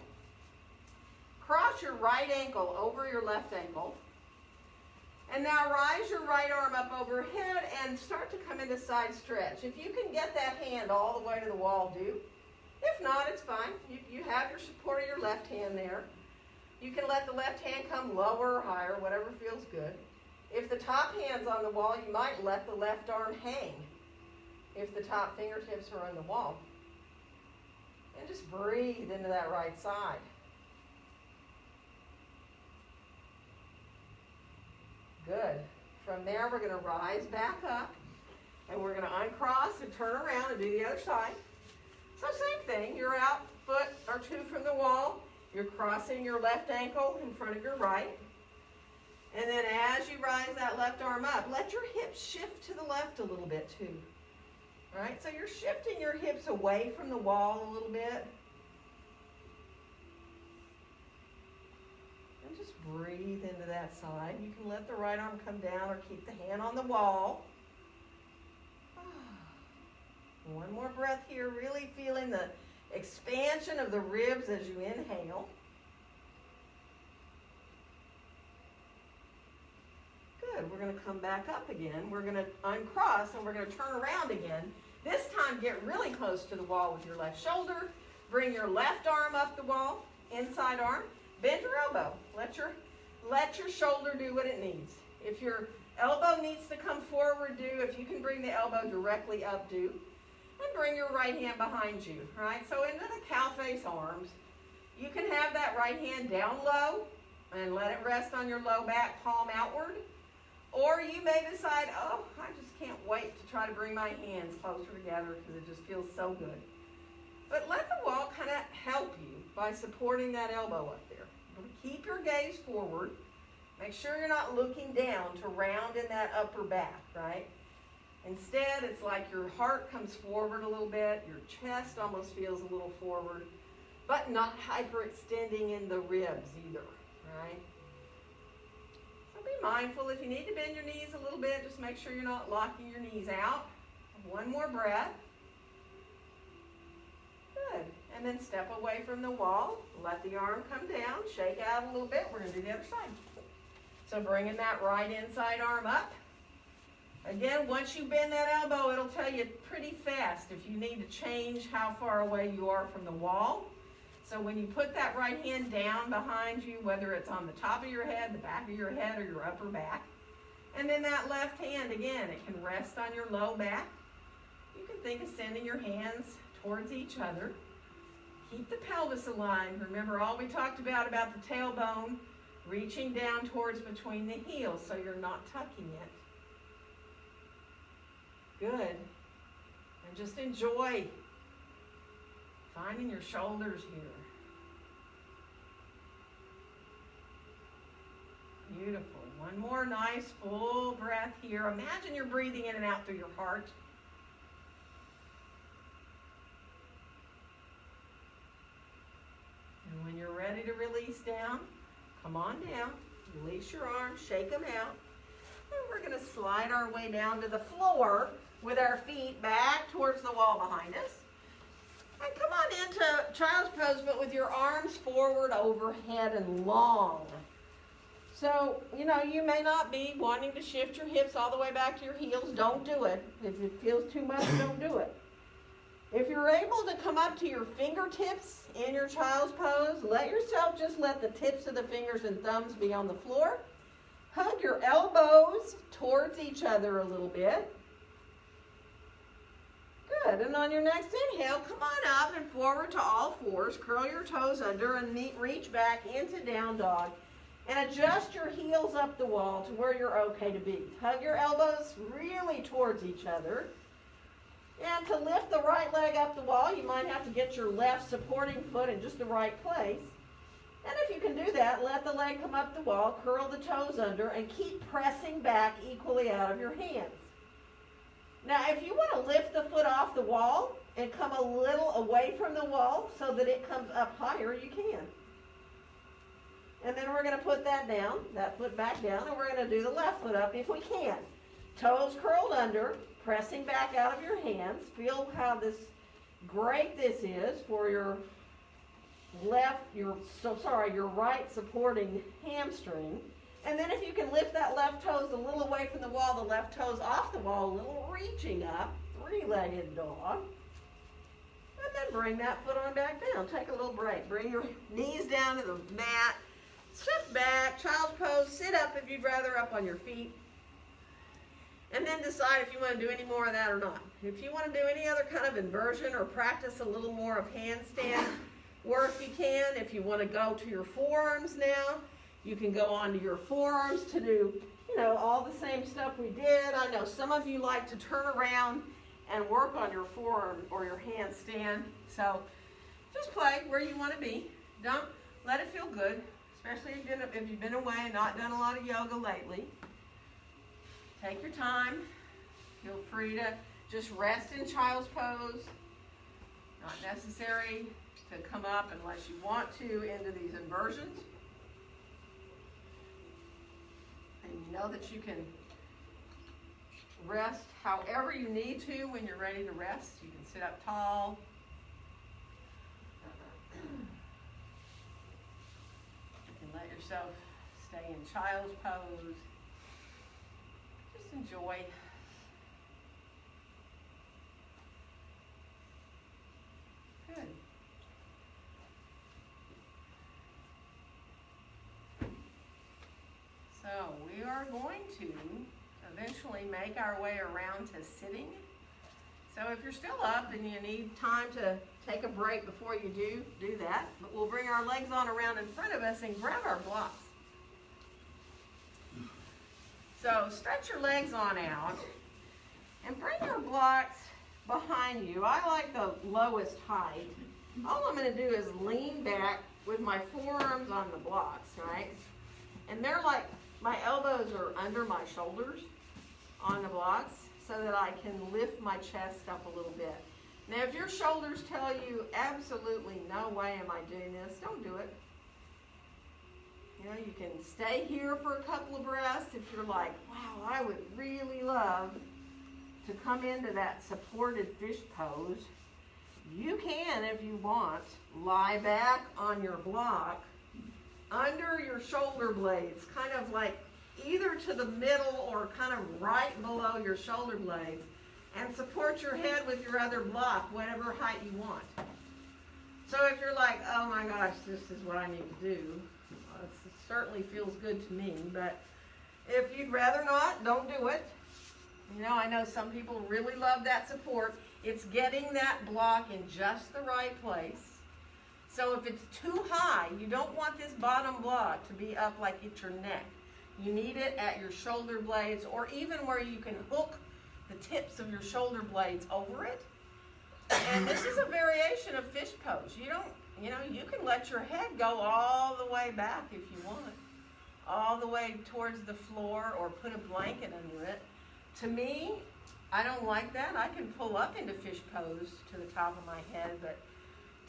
Cross your right ankle over your left ankle. And now rise your right arm up overhead and start to come into side stretch. If you can get that hand all the way to the wall, do. If not, it's fine. You have your support of your left hand there. You can let the left hand come lower or higher, whatever feels good. If the top hand's on the wall, you might let the left arm hang if the top fingertips are on the wall. And just breathe into that right side. Good. From there, we're going to rise back up, and we're going to uncross and turn around and do the other side. So same thing. You're out foot or two from the wall. You're crossing your left ankle in front of your right. And then as you rise that left arm up, let your hips shift to the left a little bit too. All right? So you're shifting your hips away from the wall a little bit. And just breathe into that side. You can let the right arm come down or keep the hand on the wall. One more breath here, really feeling the expansion of the ribs as you inhale. Good. We're going to come back up again. We're going to uncross and we're going to turn around again. This time get really close to the wall with your left shoulder. Bring your left arm up the wall, inside arm. Bend your elbow. Let your shoulder do what it needs. If your elbow needs to come forward, do. If you can bring the elbow directly up, do. And bring your right hand behind you, right? So into the cow face arms. You can have that right hand down low and let it rest on your low back, palm outward. Or you may decide, oh, I just can't wait to try to bring my hands closer together because it just feels so good. But let the wall kind of help you by supporting that elbow up there. Keep your gaze forward. Make sure you're not looking down to round in that upper back, right? Instead, it's like your heart comes forward a little bit, your chest almost feels a little forward, but not hyperextending in the ribs either, right? So be mindful. If you need to bend your knees a little bit, just make sure you're not locking your knees out. One more breath. Good. And then step away from the wall. Let the arm come down. Shake out a little bit. We're going to do the other side. So bringing that right inside arm up. Again, once you bend that elbow, it'll tell you pretty fast if you need to change how far away you are from the wall. So when you put that right hand down behind you, whether it's on the top of your head, the back of your head, or your upper back, and then that left hand, again, it can rest on your low back. You can think of sending your hands towards each other. Keep the pelvis aligned. Remember all we talked about the tailbone reaching down towards between the heels so you're not tucking it. Good. And just enjoy finding your shoulders here. Beautiful. One more nice full breath here. Imagine you're breathing in and out through your heart. And when you're ready to release down, come on down. Release your arms, shake them out. And we're going to slide our way down to the floor with our feet back towards the wall behind us. And come on into child's pose, but with your arms forward, overhead, and long. So, you may not be wanting to shift your hips all the way back to your heels. Don't do it. If it feels too much, don't do it. If you're able to come up to your fingertips in your child's pose, let the tips of the fingers and thumbs be on the floor. Hug your elbows towards each other a little bit. Good. And on your next inhale, come on up and forward to all fours. Curl your toes under and reach back into down dog. And adjust your heels up the wall to where you're okay to be. Hug your elbows really towards each other. And to lift the right leg up the wall, you might have to get your left supporting foot in just the right place. And if you can do that, let the leg come up the wall, curl the toes under, and keep pressing back equally out of your hands. Now, if you want to lift the foot off the wall and come a little away from the wall so that it comes up higher, you can. And then we're going to put that down, that foot back down, and we're going to do the left foot up if we can. Toes curled under, pressing back out of your hands. Feel how great this is for your right supporting hamstring. And then if you can lift that left toes a little away from the wall, the left toes off the wall, a little reaching up, three-legged dog. And then bring that foot on back down. Take a little break. Bring your knees down to the mat. Sit back, child's pose, sit up if you'd rather, up on your feet. And then decide if you want to do any more of that or not. If you want to do any other kind of inversion or practice a little more of handstand work, you can. If you want to go to your forearms now, you can go onto your forearms to do, all the same stuff we did. I know some of you like to turn around and work on your forearm or your handstand. So just play where you want to be. Don't let it feel good, especially if you've been away and not done a lot of yoga lately. Take your time. Feel free to just rest in child's pose. Not necessary to come up unless you want to into these inversions. And you know that you can rest however you need to when you're ready to rest. You can sit up tall. You can let yourself stay in child's pose. Just enjoy. Good. So we are going to eventually make our way around to sitting. So if you're still up and you need time to take a break before you do that. But we'll bring our legs on around in front of us and grab our blocks. So stretch your legs on out and bring your blocks behind you. I like the lowest height. All I'm going to do is lean back with my forearms on the blocks, right? And they're like, my elbows are under my shoulders on the blocks so that I can lift my chest up a little bit. Now, if your shoulders tell you, absolutely no way am I doing this, don't do it. You can stay here for a couple of breaths if you're like, wow, I would really love to come into that supported fish pose. You can, if you want, lie back on your block under your shoulder blades, kind of like either to the middle or kind of right below your shoulder blades, and support your head with your other block, whatever height you want. So if you're like, oh my gosh, this is what I need to do, it certainly feels good to me, but if you'd rather not, don't do it. I know some people really love that support. It's getting that block in just the right place. So if it's too high, you don't want this bottom block to be up like at your neck. You need it at your shoulder blades, or even where you can hook the tips of your shoulder blades over it. And this is a variation of fish pose. You can let your head go all the way back if you want, all the way towards the floor, or put a blanket under it. To me, I don't like that. I can pull up into fish pose to the top of my head, but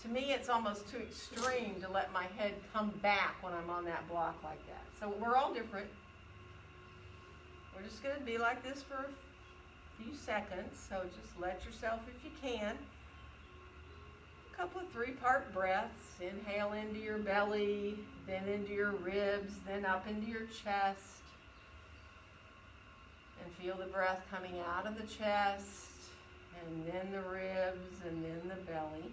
to me it's almost too extreme to let my head come back when I'm on that block like that. So we're all different. We're just going to be like this for a few seconds, so just let yourself, if you can, a couple of 3-part breaths. Inhale into your belly, then into your ribs, then up into your chest. And feel the breath coming out of the chest and then the ribs, and then the belly.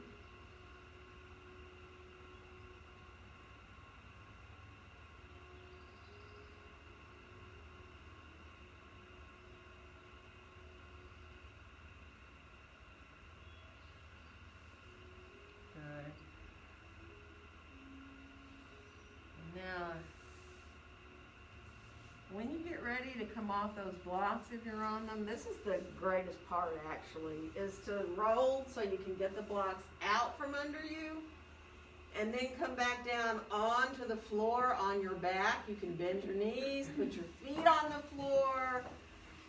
Good. Now, when you get ready to come off those blocks, if you're on them, this is the greatest part actually, is to roll so you can get the blocks out from under you, and then come back down onto the floor on your back. You can bend your knees, put your feet on the floor,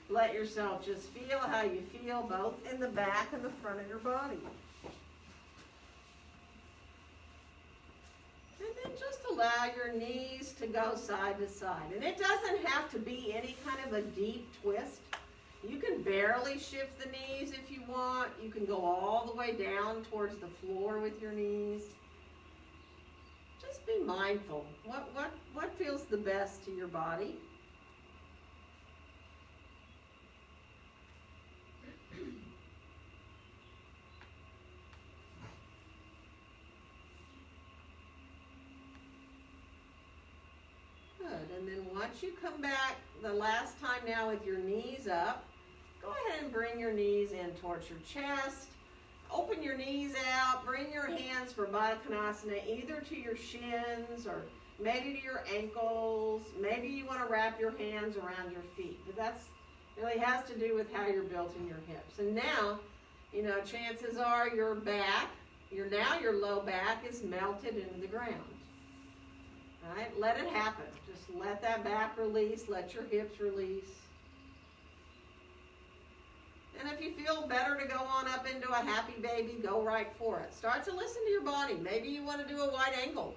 let yourself just feel how you feel both in the back and the front of your body. And then just allow your knees to go side to side. And it doesn't have to be any kind of a deep twist. You can barely shift the knees if you want. You can go all the way down towards the floor with your knees. Just be mindful. What feels the best to your body? Good. And then once you come back the last time now with your knees up, go ahead and bring your knees in towards your chest. Open your knees out. Bring your hands for Badakanasana either to your shins or maybe to your ankles. Maybe you want to wrap your hands around your feet. But that's really has to do with how you're built in your hips. And now, you know, chances are your back, your low back is melted into the ground. All right? Let it happen. Just let that back release. Let your hips release. And if you feel better to go on up into a happy baby, go right for it. Start to listen to your body. Maybe you want to do a wide angle.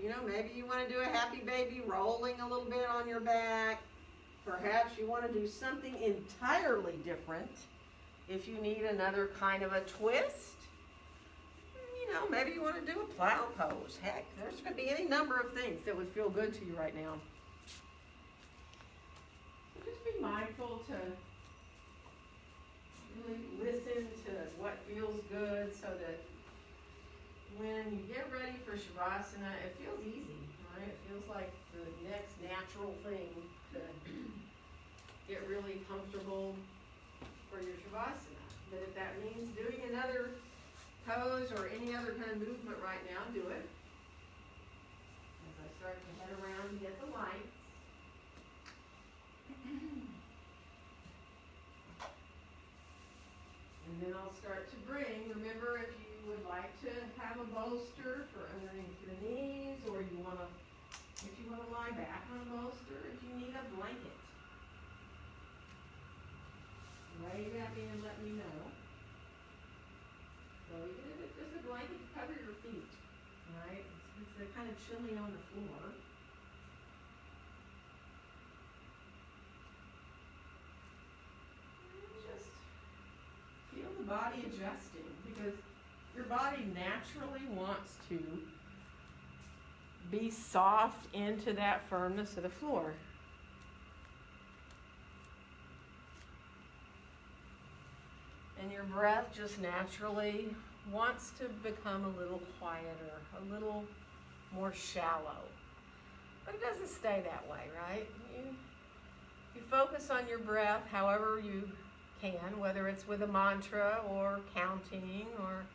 You know, maybe you want to do a happy baby rolling a little bit on your back. Perhaps you want to do something entirely different. If you need another kind of a twist, you know, maybe you want to do a plow pose. Heck, there's going to be any number of things that would feel good to you right now. Just be mindful to really listen to what feels good so that when you get ready for Shavasana, it feels easy, right? It feels like the next natural thing to get really comfortable for your Shavasana. But if that means doing another pose or any other kind of movement right now, do it. As I start to head around and get the lights. And then I'll start to bring, remember if you would like to have a bolster for underneath your knees, or if you want to lie back on a bolster, if you need a blanket, wave at me and let me know. So even if it's just a blanket to cover your feet, right? It's kind of chilly on the floor. Feel the body adjusting, because your body naturally wants to be soft into that firmness of the floor. And your breath just naturally wants to become a little quieter, a little more shallow. But it doesn't stay that way, right? You focus on your breath however you can, whether it's with a mantra or counting or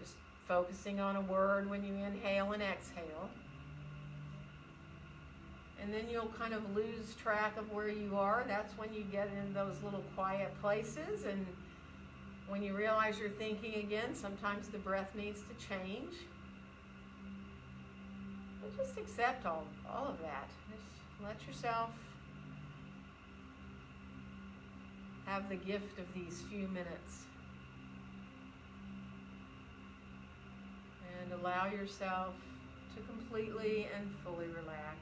just focusing on a word when you inhale and exhale. And then you'll kind of lose track of where you are. That's when you get in those little quiet places, and when you realize you're thinking again, sometimes the breath needs to change. But just accept all of that. Just let yourself have the gift of these few minutes. And allow yourself to completely and fully relax.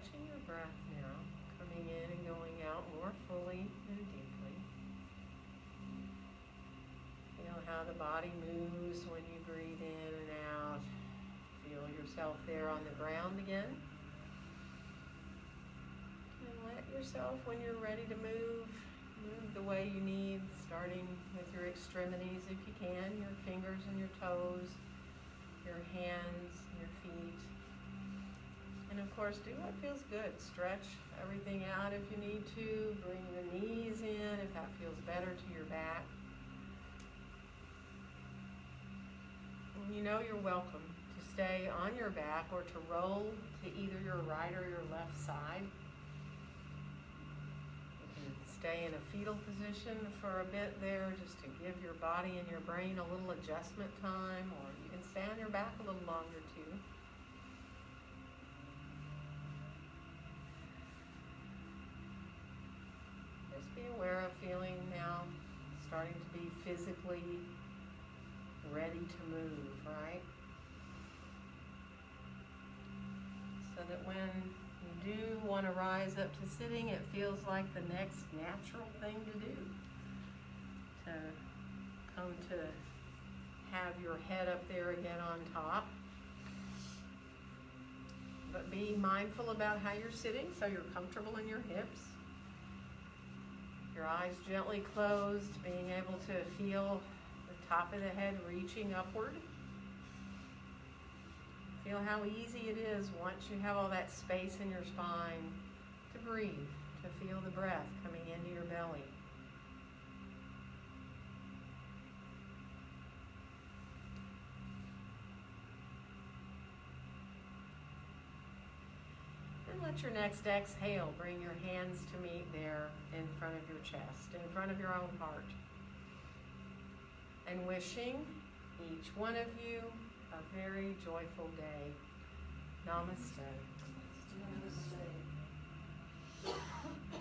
watching your breath now, coming in and going out more fully and deeply. Feel how the body moves when you breathe in and out. Feel yourself there on the ground again. And let yourself, when you're ready to move the way you need, starting with your extremities if you can, your fingers and your toes, your hands, your feet. And of course, do what feels good. Stretch everything out if you need to. Bring the knees in if that feels better to your back. And you know you're welcome to stay on your back or to roll to either your right or your left side. Stay in a fetal position for a bit there just to give your body and your brain a little adjustment time, or you can stay on your back a little longer too. Just be aware of feeling now starting to be physically ready to move, right? So that when you do want to rise up to sitting, it feels like the next natural thing to do. To come to have your head up there again on top. But be mindful about how you're sitting so you're comfortable in your hips. Your eyes gently closed, being able to feel the top of the head reaching upward. Feel how easy it is once you have all that space in your spine to breathe, to feel the breath coming into your belly. And let your next exhale bring your hands to meet there in front of your chest, in front of your own heart. And wishing each one of you a very joyful day. Namaste. Namaste.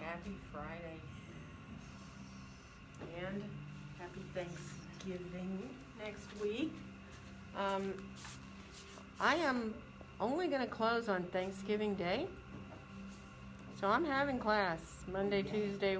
Happy Friday. And happy Thanksgiving next week. I am only going to close on Thanksgiving Day. So I'm having class Monday, Tuesday,